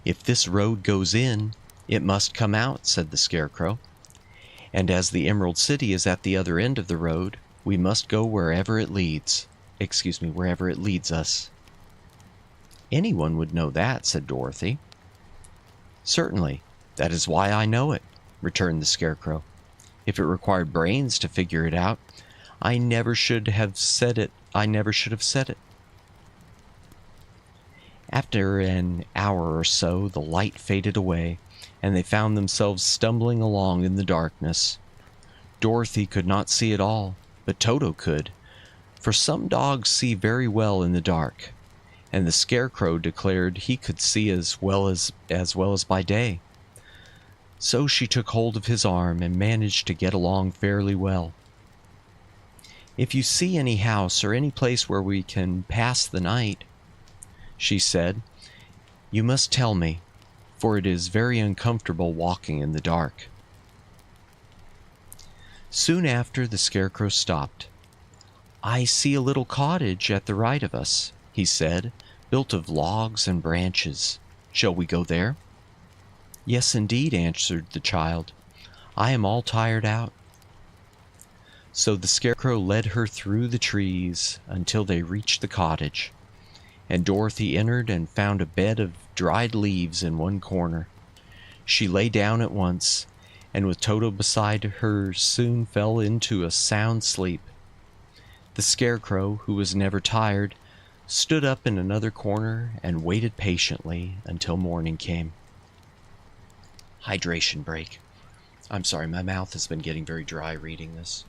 "If this road goes in, it must come out," said the Scarecrow. "And as the Emerald City is at the other end of the road, we must go wherever it leads. Wherever it leads us." "Anyone would know that," said Dorothy. "Certainly, that is why I know it," returned the Scarecrow. "If it required brains to figure it out, I never should have said it. After an hour or so, the light faded away, and they found themselves stumbling along in the darkness. Dorothy could not see at all, but Toto could, for some dogs see very well in the dark, and the Scarecrow declared he could see as well as by day. So she took hold of his arm and managed to get along fairly well. "If you see any house or any place where we can pass the night," she said, "you must tell me, for it is very uncomfortable walking in the dark." Soon after, the Scarecrow stopped. "I see a little cottage at the right of us," he said, "built of logs and branches. Shall we go there?" "Yes, indeed," answered the child. "I am all tired out." So the Scarecrow led her through the trees until they reached the cottage, and Dorothy entered and found a bed of dried leaves in one corner. She lay down at once, and with Toto beside her soon fell into a sound sleep. The Scarecrow, who was never tired, stood up in another corner and waited patiently until morning came. Hydration break. I'm sorry, my mouth has been getting very dry reading this.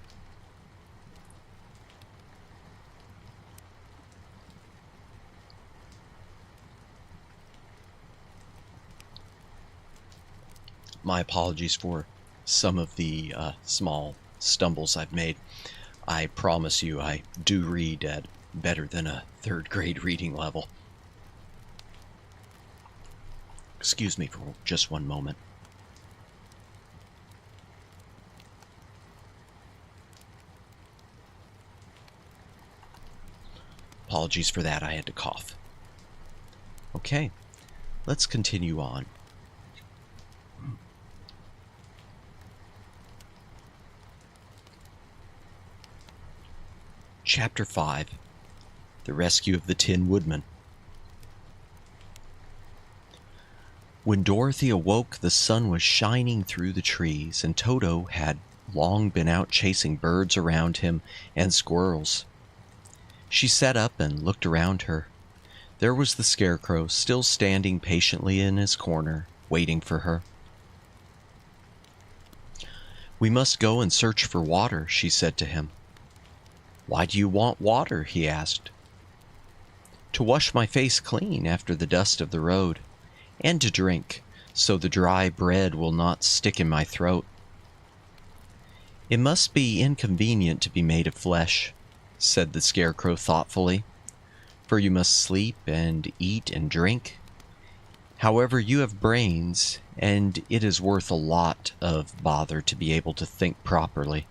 My apologies for some of the small stumbles I've made. I promise you I do read at better than a third grade reading level. Excuse me for just one moment. Apologies for that, I had to cough. Okay, let's continue on. Chapter 5. The Rescue of the Tin Woodman. When Dorothy awoke, the sun was shining through the trees, and Toto had long been out chasing birds around him and squirrels. She sat up and looked around her. There was the Scarecrow, still standing patiently in his corner, waiting for her. "We must go and search for water," she said to him. "Why do you want water?" he asked. "To wash my face clean after the dust of the road, and to drink, so the dry bread will not stick in my throat." "It must be inconvenient to be made of flesh," said the Scarecrow thoughtfully, "for you must sleep and eat and drink. However, you have brains, and it is worth a lot of bother to be able to think properly."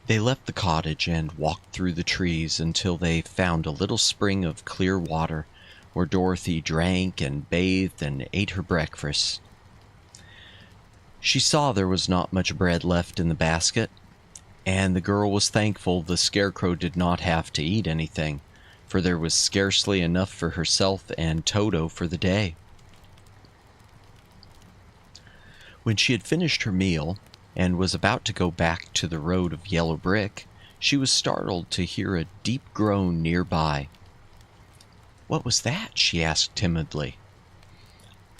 They left the cottage and walked through the trees until they found a little spring of clear water where Dorothy drank and bathed and ate her breakfast. She saw there was not much bread left in the basket, and the girl was thankful the Scarecrow did not have to eat anything, for there was scarcely enough for herself and Toto for the day. When she had finished her meal and was about to go back to the road of yellow brick, she was startled to hear a deep groan nearby. "What was that?" she asked timidly.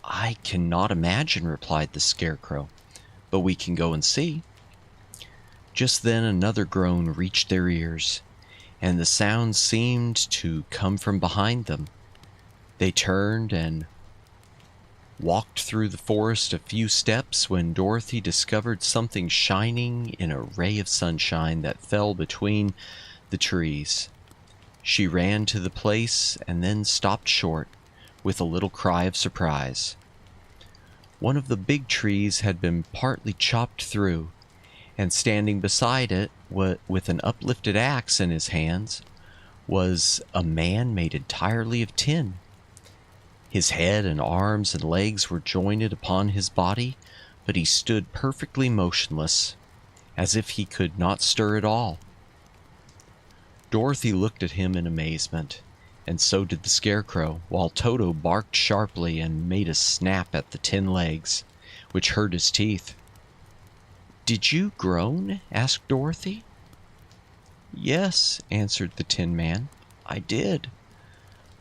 "I cannot imagine," replied the Scarecrow, "but we can go and see." Just then another groan reached their ears, and the sound seemed to come from behind them. They turned and walked through the forest a few steps when Dorothy discovered something shining in a ray of sunshine that fell between the trees. She ran to the place and then stopped short, with a little cry of surprise. One of the big trees had been partly chopped through, and standing beside it, with an uplifted axe in his hands, was a man made entirely of tin. His head and arms and legs were jointed upon his body, but he stood perfectly motionless, as if he could not stir at all. Dorothy looked at him in amazement, and so did the Scarecrow, while Toto barked sharply and made a snap at the tin legs, which hurt his teeth. "Did you groan?" asked Dorothy. "Yes," answered the Tin Man, "I did.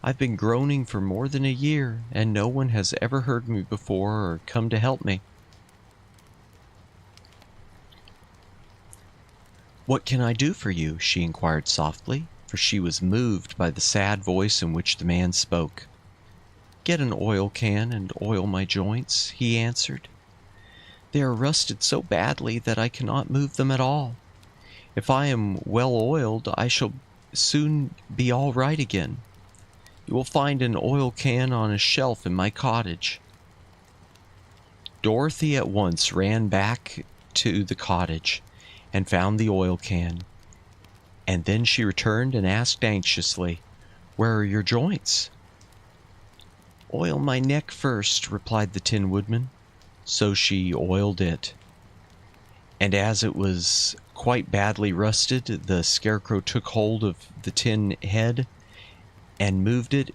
I've been groaning for more than a year, and no one has ever heard me before or come to help me." "What can I do for you?" she inquired softly, for she was moved by the sad voice in which the man spoke. "Get an oil can and oil my joints," he answered. "They are rusted so badly that I cannot move them at all. If I am well oiled, I shall soon be all right again. You will find an oil can on a shelf in my cottage." Dorothy at once ran back to the cottage and found the oil can, and then she returned and asked anxiously, "Where are your joints?" "Oil my neck first," replied the Tin Woodman. So she oiled it, and as it was quite badly rusted, the Scarecrow took hold of the tin head and moved it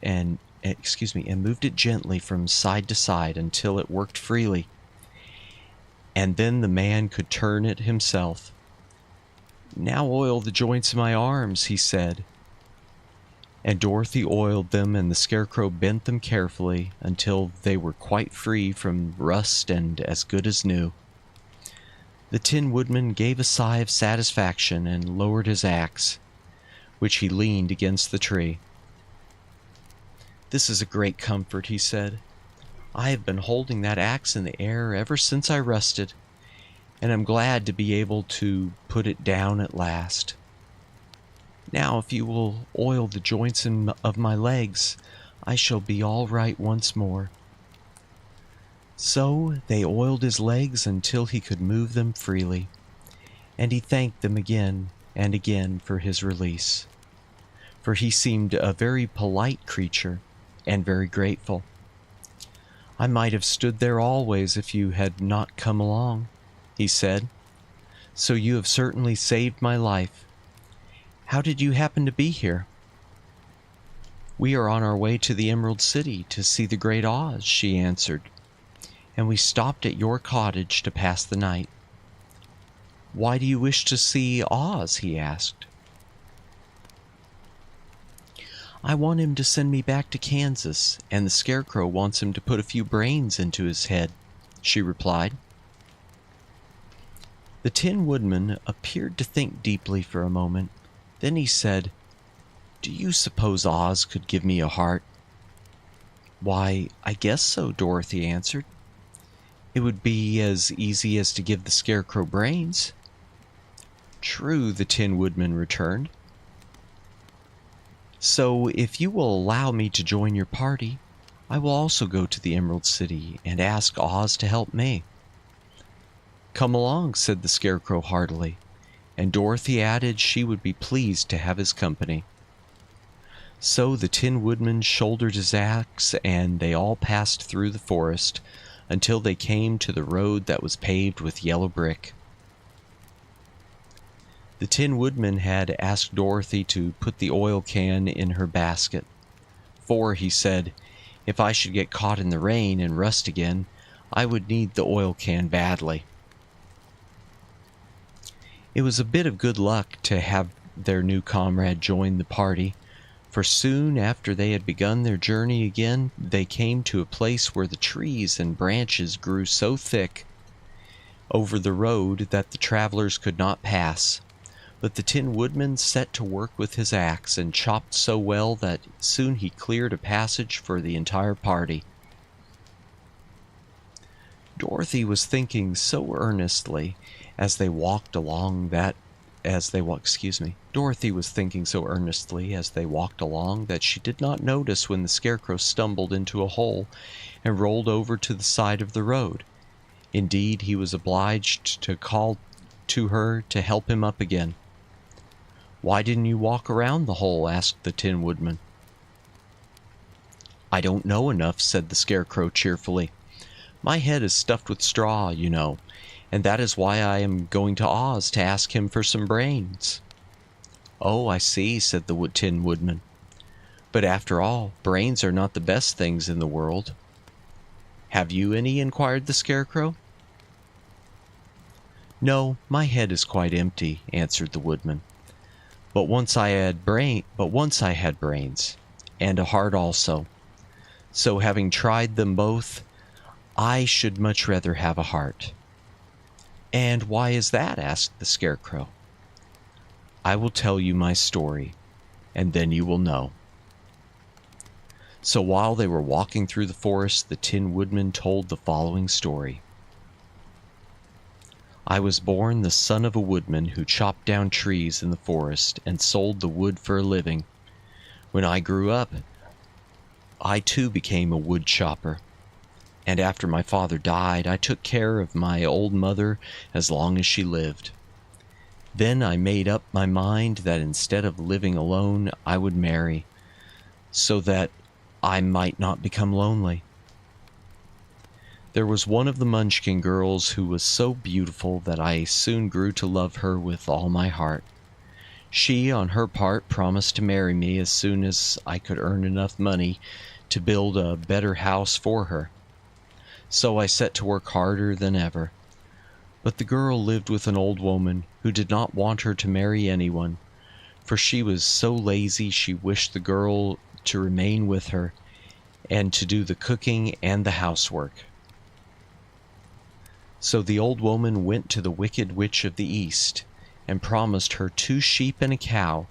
gently from side to side until it worked freely, and then the man could turn it himself. "Now oil the joints of my arms," he said. And Dorothy oiled them, and the Scarecrow bent them carefully until they were quite free from rust and as good as new. The Tin Woodman gave a sigh of satisfaction and lowered his axe, which he leaned against the tree. "This is a great comfort," he said. "I have been holding that axe in the air ever since I rusted, and I'm glad to be able to put it down at last. Now, if you will oil the joints of my legs, I shall be all right once more." So they oiled his legs until he could move them freely, and he thanked them again and again for his release, for he seemed a very polite creature and very grateful. "I might have stood there always if you had not come along," he said. "So you have certainly saved my life. How did you happen to be here?" "We are on our way to the Emerald City to see the Great Oz," she answered, "and we stopped at your cottage to pass the night." "Why do you wish to see Oz?" he asked. "I want him to send me back to Kansas, and the Scarecrow wants him to put a few brains into his head," she replied. The Tin Woodman appeared to think deeply for a moment. Then he said, "Do you suppose Oz could give me a heart?" "Why, I guess so," Dorothy answered. "It would be as easy as to give the Scarecrow brains." "True," the Tin Woodman returned. "So, if you will allow me to join your party, I will also go to the Emerald City and ask Oz to help me." "Come along," said the Scarecrow heartily, and Dorothy added she would be pleased to have his company. So the Tin Woodman shouldered his axe, and they all passed through the forest until they came to the road that was paved with yellow brick. The Tin Woodman had asked Dorothy to put the oil can in her basket, for, he said, if I should get caught in the rain and rust again, I would need the oil can badly. It was a bit of good luck to have their new comrade join the party, for soon after they had begun their journey again, they came to a place where the trees and branches grew so thick over the road that the travelers could not pass. But the Tin Woodman set to work with his axe and chopped so well that soon he cleared a passage for the entire party. Dorothy was thinking so earnestly as they walked along that Dorothy was thinking so earnestly as they walked along that she did not notice when the Scarecrow stumbled into a hole and rolled over to the side of the road. Indeed, he was obliged to call to her to help him up again. "Why didn't you walk around the hole?" asked the Tin Woodman. "I don't know enough," said the Scarecrow cheerfully. "My head is stuffed with straw, you know, and that is why I am going to Oz to ask him for some brains." "Oh, I see," said the Tin Woodman. "But after all, brains are not the best things in the world." "Have you any?" inquired the Scarecrow. "No, my head is quite empty," answered the Woodman. But once I had brains, and a heart also. So having tried them both, I should much rather have a heart." "And why is that?" asked the Scarecrow. "I will tell you my story, and then you will know." So while they were walking through the forest, the Tin Woodman told the following story. "I was born the son of a woodman who chopped down trees in the forest and sold the wood for a living. When I grew up, I too became a wood chopper. And after my father died, I took care of my old mother as long as she lived. Then I made up my mind that instead of living alone, I would marry, so that I might not become lonely. There was one of the Munchkin girls who was so beautiful that I soon grew to love her with all my heart. She, on her part, promised to marry me as soon as I could earn enough money to build a better house for her. So I set to work harder than ever. But the girl lived with an old woman who did not want her to marry anyone, for she was so lazy she wished the girl to remain with her and to do the cooking and the housework. So the old woman went to the Wicked Witch of the East and promised her 2 sheep and a cow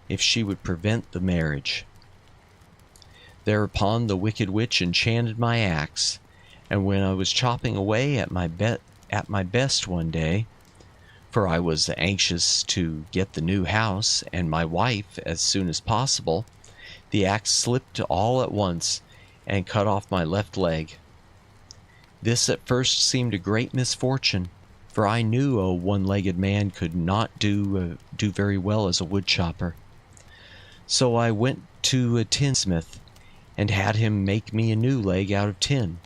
if she would prevent the marriage. Thereupon the Wicked Witch enchanted my axe, and when I was chopping away at my best one day, for I was anxious to get the new house and my wife as soon as possible, the axe slipped all at once and cut off my left leg. This at first seemed a great misfortune, for I knew a one-legged man could not do very well as a wood chopper. So I went to a tinsmith and had him make me a new leg out of tin.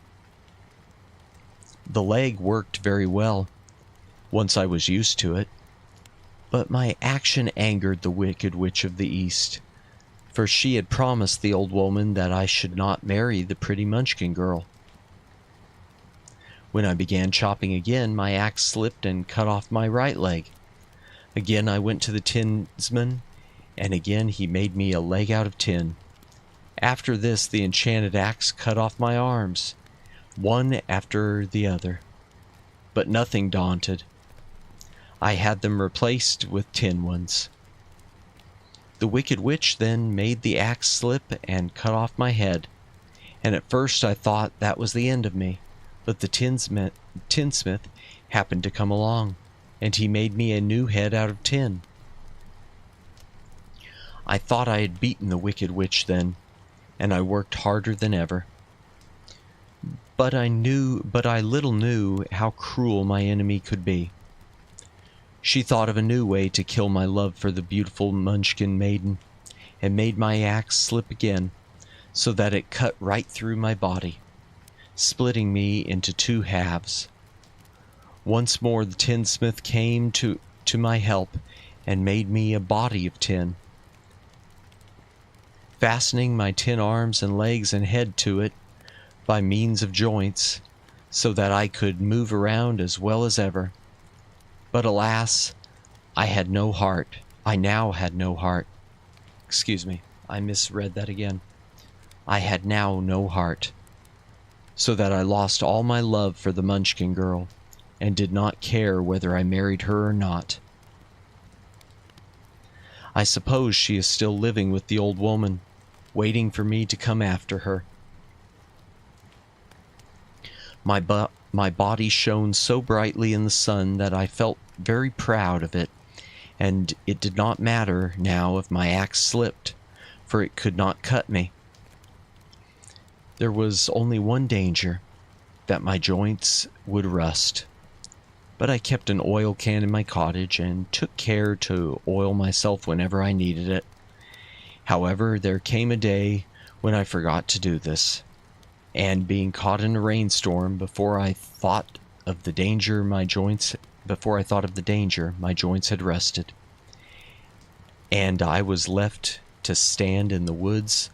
The leg worked very well, once I was used to it, but my action angered the Wicked Witch of the East, for she had promised the old woman that I should not marry the pretty Munchkin girl. When I began chopping again, my axe slipped and cut off my right leg. Again I went to the tinsman, and again he made me a leg out of tin. After this, the enchanted axe cut off my arms, one after the other. But nothing daunted, I had them replaced with tin ones. The Wicked Witch then made the axe slip and cut off my head, and at first I thought that was the end of me. But the tinsmith happened to come along, and he made me a new head out of tin. I thought I had beaten the Wicked Witch then, and I worked harder than ever. But I little knew how cruel my enemy could be. She thought of a new way to kill my love for the beautiful Munchkin maiden, and made my axe slip again, so that it cut right through my body, splitting me into 2 halves. Once more the tinsmith came to my help and made me a body of tin. Fastening my tin arms and legs and head to it by means of joints, so that I could move around as well as ever. But alas, I had no heart. I now had no heart. Excuse me, I misread that again. I had now no heart, so that I lost all my love for the Munchkin girl, and did not care whether I married her or not. I suppose she is still living with the old woman, waiting for me to come after her. My body shone so brightly in the sun that I felt very proud of it, and it did not matter now if my axe slipped, for it could not cut me. There was only one danger, that my joints would rust. But I kept an oil can in my cottage and took care to oil myself whenever I needed it. However, there came a day when I forgot to do this, and being caught in a rainstorm before I thought of the danger, my joints had rusted, and I was left to stand in the woods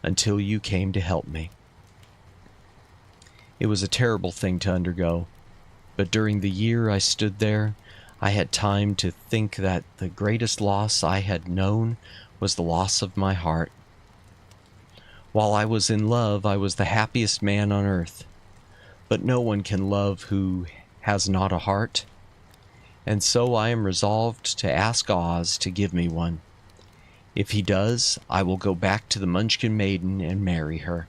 until you came to help me. It was a terrible thing to undergo, but during the year I stood there, I had time to think that the greatest loss I had known was the loss of my heart. While I was in love, I was the happiest man on earth, but no one can love who has not a heart, and so I am resolved to ask Oz to give me one. If he does, I will go back to the Munchkin Maiden and marry her.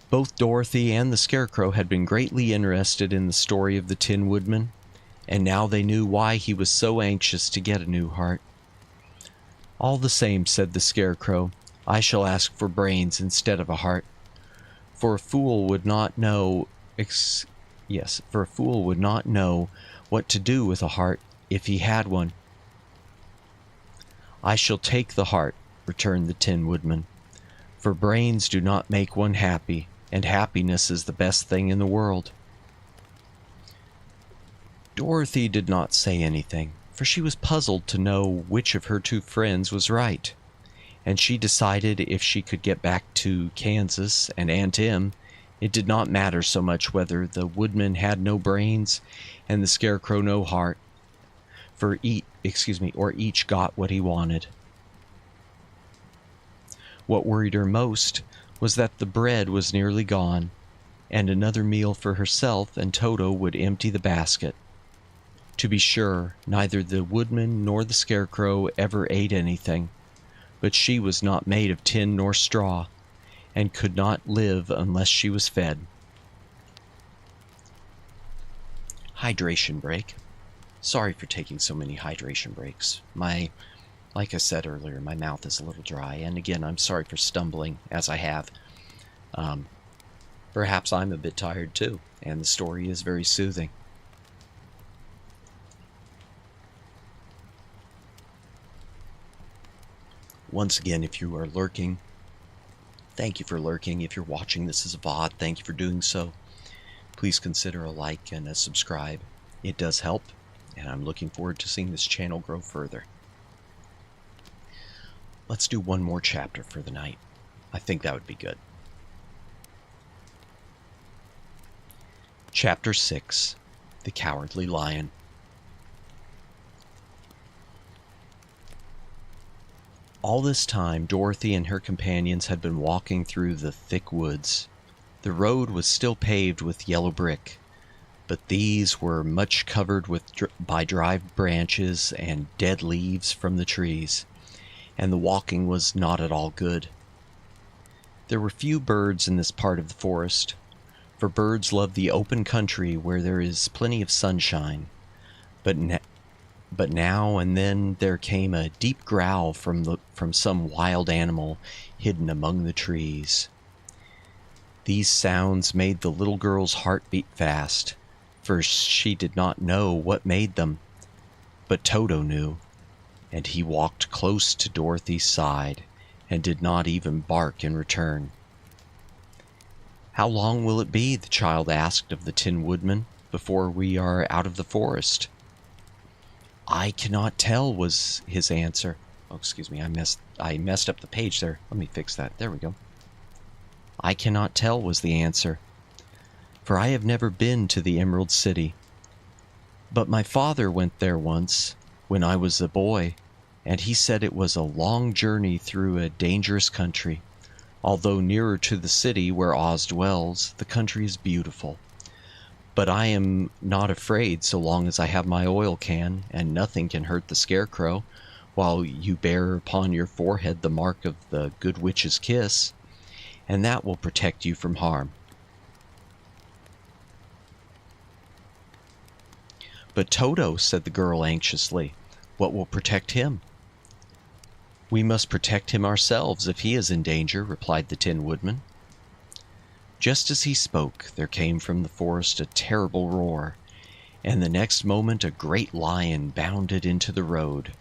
Both Dorothy and the Scarecrow had been greatly interested in the story of the Tin Woodman, and now they knew why he was so anxious to get a new heart. "All the same," said the Scarecrow, "I shall ask for brains instead of a heart, for a fool would not know what to do with a heart if he had one." "I shall take the heart," returned the Tin Woodman, "for brains do not make one happy, and happiness is the best thing in the world." Dorothy did not say anything, for she was puzzled to know which of her two friends was right, and she decided if she could get back to Kansas and Aunt Em, it did not matter so much whether the Woodman had no brains and the Scarecrow no heart, for each got what he wanted. What worried her most was that the bread was nearly gone, and another meal for herself and Toto would empty the basket. To be sure, neither the Woodman nor the Scarecrow ever ate anything, but she was not made of tin nor straw, and could not live unless she was fed. Hydration break. Sorry for taking so many hydration breaks. Like I said earlier, my mouth is a little dry, and again, I'm sorry for stumbling as I have. Perhaps I'm a bit tired too, and the story is very soothing. Once again, if you are lurking, thank you for lurking. If you're watching this as a VOD, thank you for doing so. Please consider a like and a subscribe. It does help, and I'm looking forward to seeing this channel grow further. Let's do one more chapter for the night. I think that would be good. Chapter 6, The Cowardly Lion. All this time, Dorothy and her companions had been walking through the thick woods. The road was still paved with yellow brick, but these were much covered by dry branches and dead leaves from the trees, and the walking was not at all good. There were few birds in this part of the forest, for birds love the open country where there is plenty of sunshine, but now and then there came a deep growl from some wild animal hidden among the trees. These sounds made the little girl's heart beat fast, for she did not know what made them, but Toto knew, and he walked close to Dorothy's side and did not even bark in return. "How long will it be," the child asked of the Tin Woodman, "before we are out of the forest?" "I cannot tell," was his answer. Oh, excuse me, I messed up the page there. Let me fix that. There we go. "I cannot tell," was the answer, "for I have never been to the Emerald City. But my father went there once, when I was a boy, and he said it was a long journey through a dangerous country. Although nearer to the city where Oz dwells, the country is beautiful. But I am not afraid so long as I have my oil can, and nothing can hurt the Scarecrow, while you bear upon your forehead the mark of the Good Witch's kiss, and that will protect you from harm." "But Toto," said the girl anxiously, "what will protect him?" "We must protect him ourselves if he is in danger," replied the Tin Woodman. Just as he spoke, there came from the forest a terrible roar, and the next moment a great lion bounded into the road.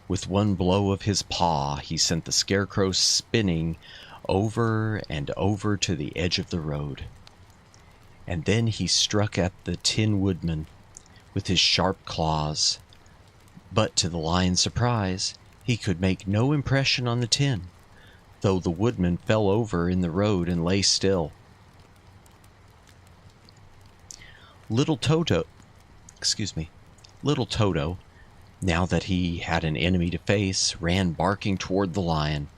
With one blow of his paw, he sent the Scarecrow spinning over and over to the edge of the road. And then he struck at the Tin Woodman with his sharp claws. But to the lion's surprise, he could make no impression on the tin, though the woodman fell over in the road and lay still. Little Toto, now that he had an enemy to face, ran barking toward the lion,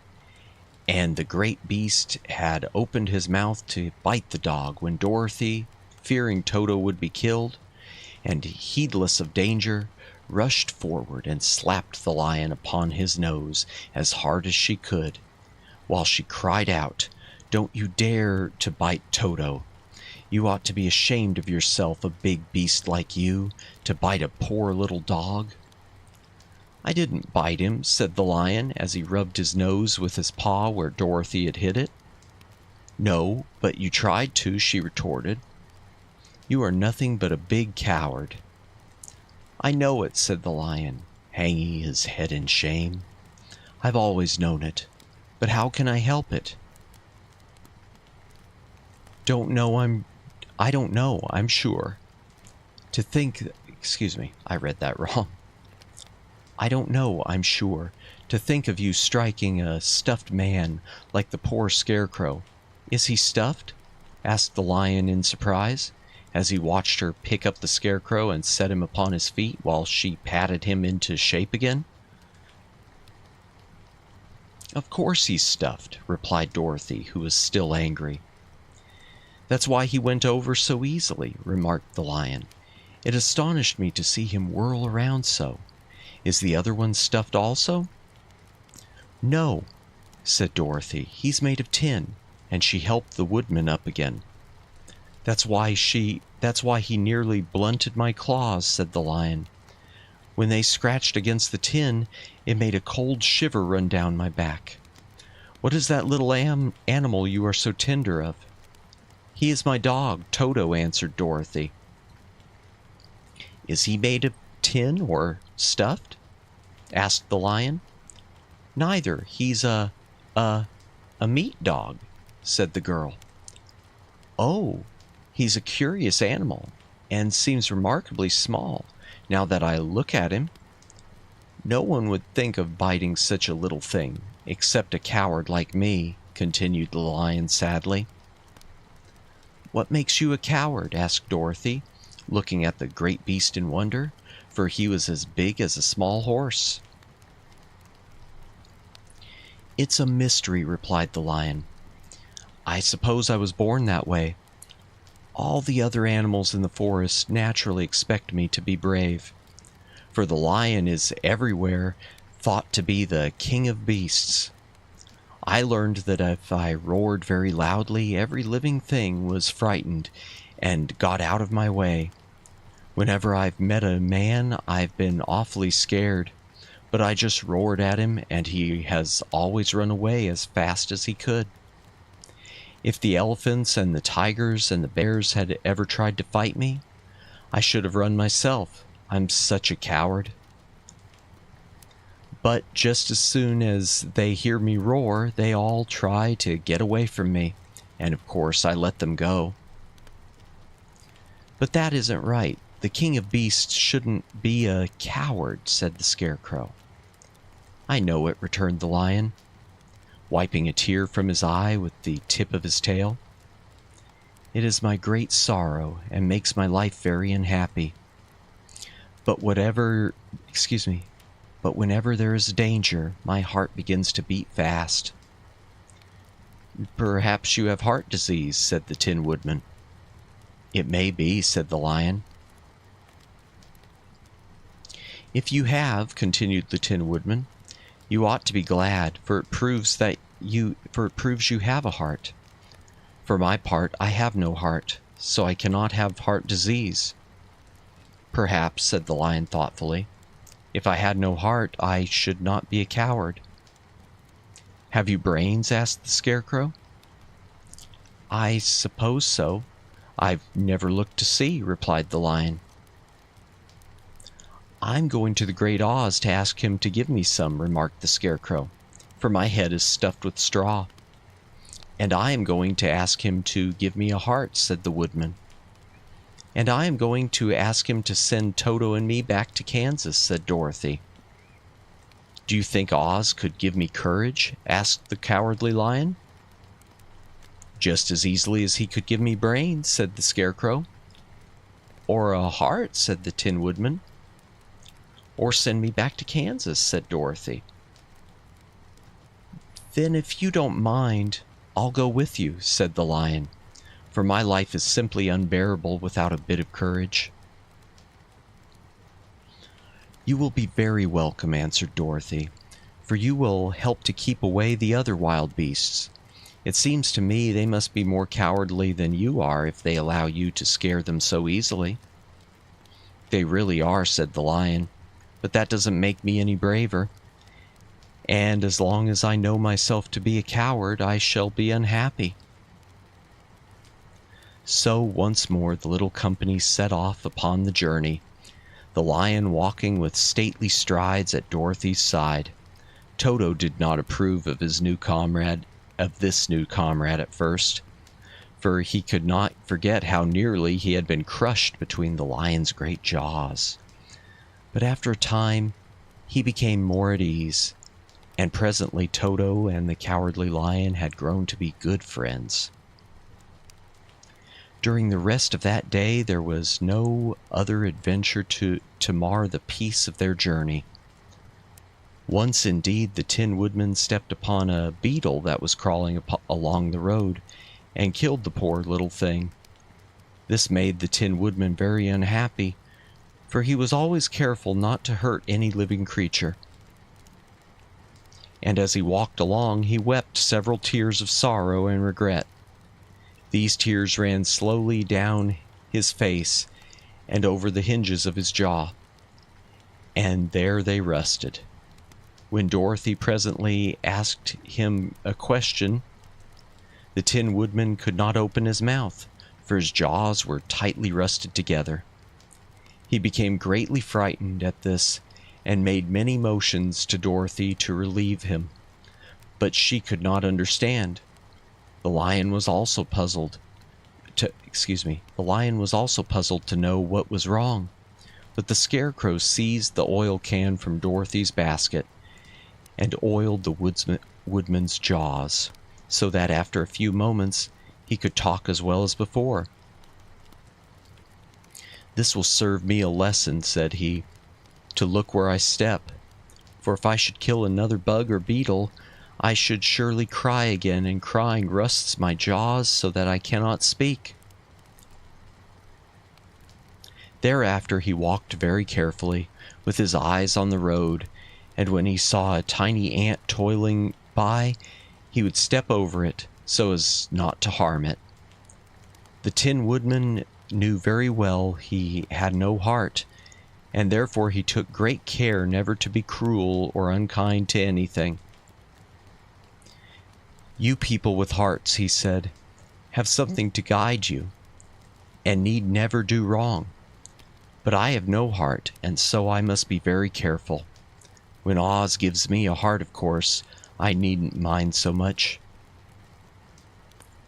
and the great beast had opened his mouth to bite the dog when Dorothy, fearing Toto would be killed, and heedless of danger, rushed forward and slapped the lion upon his nose as hard as she could, while she cried out, "Don't you dare to bite Toto! You ought to be ashamed of yourself, a big beast like you, to bite a poor little dog." "I didn't bite him," said the lion, as he rubbed his nose with his paw where Dorothy had hit it. "No, but you tried to," she retorted. "You are nothing but a big coward." "I know it," said the lion, hanging his head in shame. "I've always known it, but how can I help it?" I don't know, I'm sure. To think, I read that wrong. "I don't know, I'm sure. To think of you striking a stuffed man like the poor Scarecrow. Is he stuffed?" asked the lion in surprise, as he watched her pick up the Scarecrow and set him upon his feet while she patted him into shape again. "Of course he's stuffed," replied Dorothy, who was still angry. "That's why he went over so easily," remarked the lion. "It astonished me to see him whirl around so. Is the other one stuffed also?" "No," said Dorothy. "He's made of tin," and she helped the woodman up again. That's why he nearly blunted my claws," said the lion. "When they scratched against the tin, it made a cold shiver run down my back. What is that little animal you are so tender of?" "He is my dog, Toto," answered Dorothy. "Is he made of tin or stuffed?" asked the lion. "Neither. He's a meat dog," said the girl. "Oh, he's a curious animal, and seems remarkably small, now that I look at him. No one would think of biting such a little thing, except a coward like me," continued the lion sadly. "What makes you a coward?" asked Dorothy, looking at the great beast in wonder, for he was as big as a small horse. "It's a mystery," replied the lion. "I suppose I was born that way. All the other animals in the forest naturally expect me to be brave, for the lion is everywhere thought to be the king of beasts. I learned that if I roared very loudly, every living thing was frightened and got out of my way. Whenever I've met a man, I've been awfully scared, but I just roared at him, and he has always run away as fast as he could. If the elephants and the tigers and the bears had ever tried to fight me, I should have run myself. I'm such a coward. But just as soon as they hear me roar, they all try to get away from me, and of course I let them go." "But that isn't right. The king of beasts shouldn't be a coward," said the Scarecrow. "I know it," returned the lion, wiping a tear from his eye with the tip of his tail. "It is my great sorrow, and makes my life very unhappy. But whenever there is danger, my heart begins to beat fast." "Perhaps you have heart disease," said the Tin Woodman. "It may be," said the lion. "If you have," continued the Tin Woodman, "you ought to be glad, for it proves you have a heart. For my part, I have no heart, so I cannot have heart disease." perhaps, said the lion thoughtfully. If I had no heart, I should not be a coward. Have you brains? Asked the Scarecrow. I suppose so. I've never looked to see, replied the lion. I'm going to the Great Oz to ask him to give me some, remarked the Scarecrow, for my head is stuffed with straw. And I am going to ask him to give me a heart, said the Woodman. And I am going to ask him to send Toto and me back to Kansas, said Dorothy. Do you think Oz could give me courage? Asked the Cowardly Lion. Just as easily as he could give me brains, said the Scarecrow. Or a heart, said the Tin Woodman. Or send me back to Kansas, said Dorothy. Then if you don't mind, I'll go with you, said the lion, for my life is simply unbearable without a bit of courage. You will be very welcome, answered Dorothy, for you will help to keep away the other wild beasts. It seems to me they must be more cowardly than you are if they allow you to scare them so easily. They really are, said the lion, but that doesn't make me any braver. And as long as I know myself to be a coward, I shall be unhappy. So once more the little company set off upon the journey, the lion walking with stately strides at Dorothy's side. Toto did not approve of this new comrade at first, for he could not forget how nearly he had been crushed between the lion's great jaws. But after a time, he became more at ease, and presently Toto and the Cowardly Lion had grown to be good friends. During the rest of that day, there was no other adventure to mar the peace of their journey. Once, indeed, the Tin Woodman stepped upon a beetle that was crawling along the road, and killed the poor little thing. This made the Tin Woodman very unhappy, for he was always careful not to hurt any living creature. And as he walked along, he wept several tears of sorrow and regret. These tears ran slowly down his face and over the hinges of his jaw, and there they rested. When Dorothy presently asked him a question, the Tin Woodman could not open his mouth, for his jaws were tightly rusted together. He became greatly frightened at this, and made many motions to Dorothy to relieve him, but she could not understand. The lion was also puzzled to know what was wrong, but the Scarecrow seized the oil can from Dorothy's basket and oiled the woodman's jaws, so that after a few moments he could talk as well as before. This will serve me a lesson, said he, to look where I step, for if I should kill another bug or beetle, I should surely cry again, and crying rusts my jaws so that I cannot speak. Thereafter he walked very carefully, with his eyes on the road, and when he saw a tiny ant toiling by, he would step over it so as not to harm it. The Tin Woodman knew very well he had no heart, and therefore he took great care never to be cruel or unkind to anything. You people with hearts, he said, have something to guide you, and need never do wrong. But I have no heart, and so I must be very careful. When Oz gives me a heart, of course, I needn't mind so much.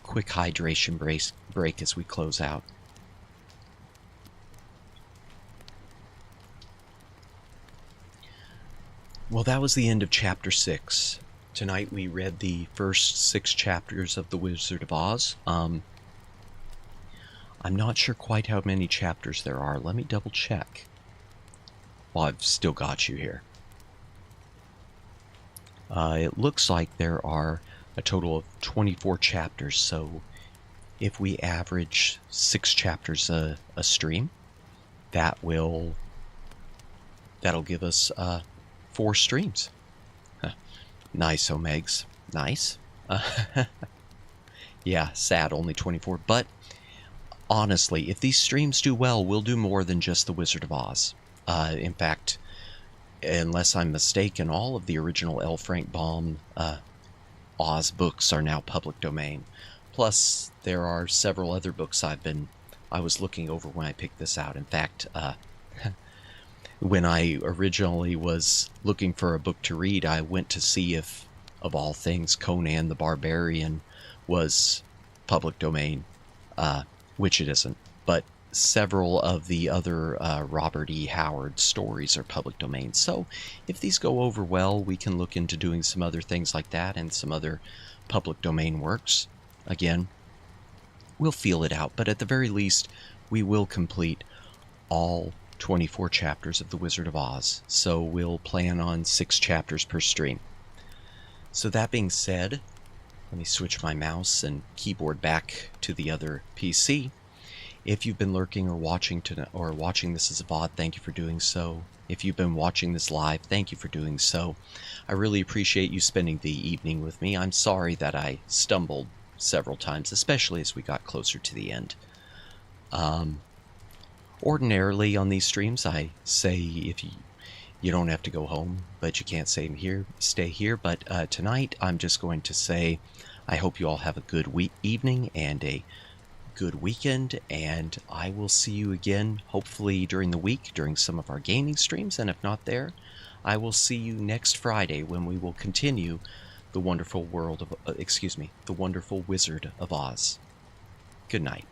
Quick hydration break as we close out. Well, that was the end of Chapter 6. Tonight we read the first 6 chapters of The Wizard of Oz. I'm not sure quite how many chapters there are. Let me double check. Well, I've still got you here. It looks like there are a total of 24 chapters, so if we average 6 chapters a stream, that'll give us 4 streams. Huh. Nice, Omegs. Nice. Yeah, sad, only 24. But honestly, if these streams do well, we'll do more than just The Wizard of Oz. In fact, unless I'm mistaken, all of the original L. Frank Baum Oz books are now public domain. Plus, there are several other books I was looking over when I picked this out. In fact, when I originally was looking for a book to read, I went to see if, of all things, Conan the Barbarian was public domain, which it isn't. But several of the other Robert E. Howard stories are public domain. So if these go over well, we can look into doing some other things like that and some other public domain works. Again, we'll feel it out, but at the very least, we will complete all 24 chapters of The Wizard of Oz. So we'll plan on 6 chapters per stream. So that being said, let me switch my mouse and keyboard back to the other PC. If you've been lurking or watching this as a VOD, thank you for doing so. If you've been watching this live, thank you for doing so. I really appreciate you spending the evening with me. I'm sorry that I stumbled several times, especially as we got closer to the end. Ordinarily on these streams, I say if you don't have to go home, but you can't stay here. But tonight, I'm just going to say I hope you all have a good evening and a good weekend, and I will see you again hopefully during the week during some of our gaming streams, and if not there, I will see you next Friday when we will continue the wonderful the wonderful Wizard of Oz. Good night.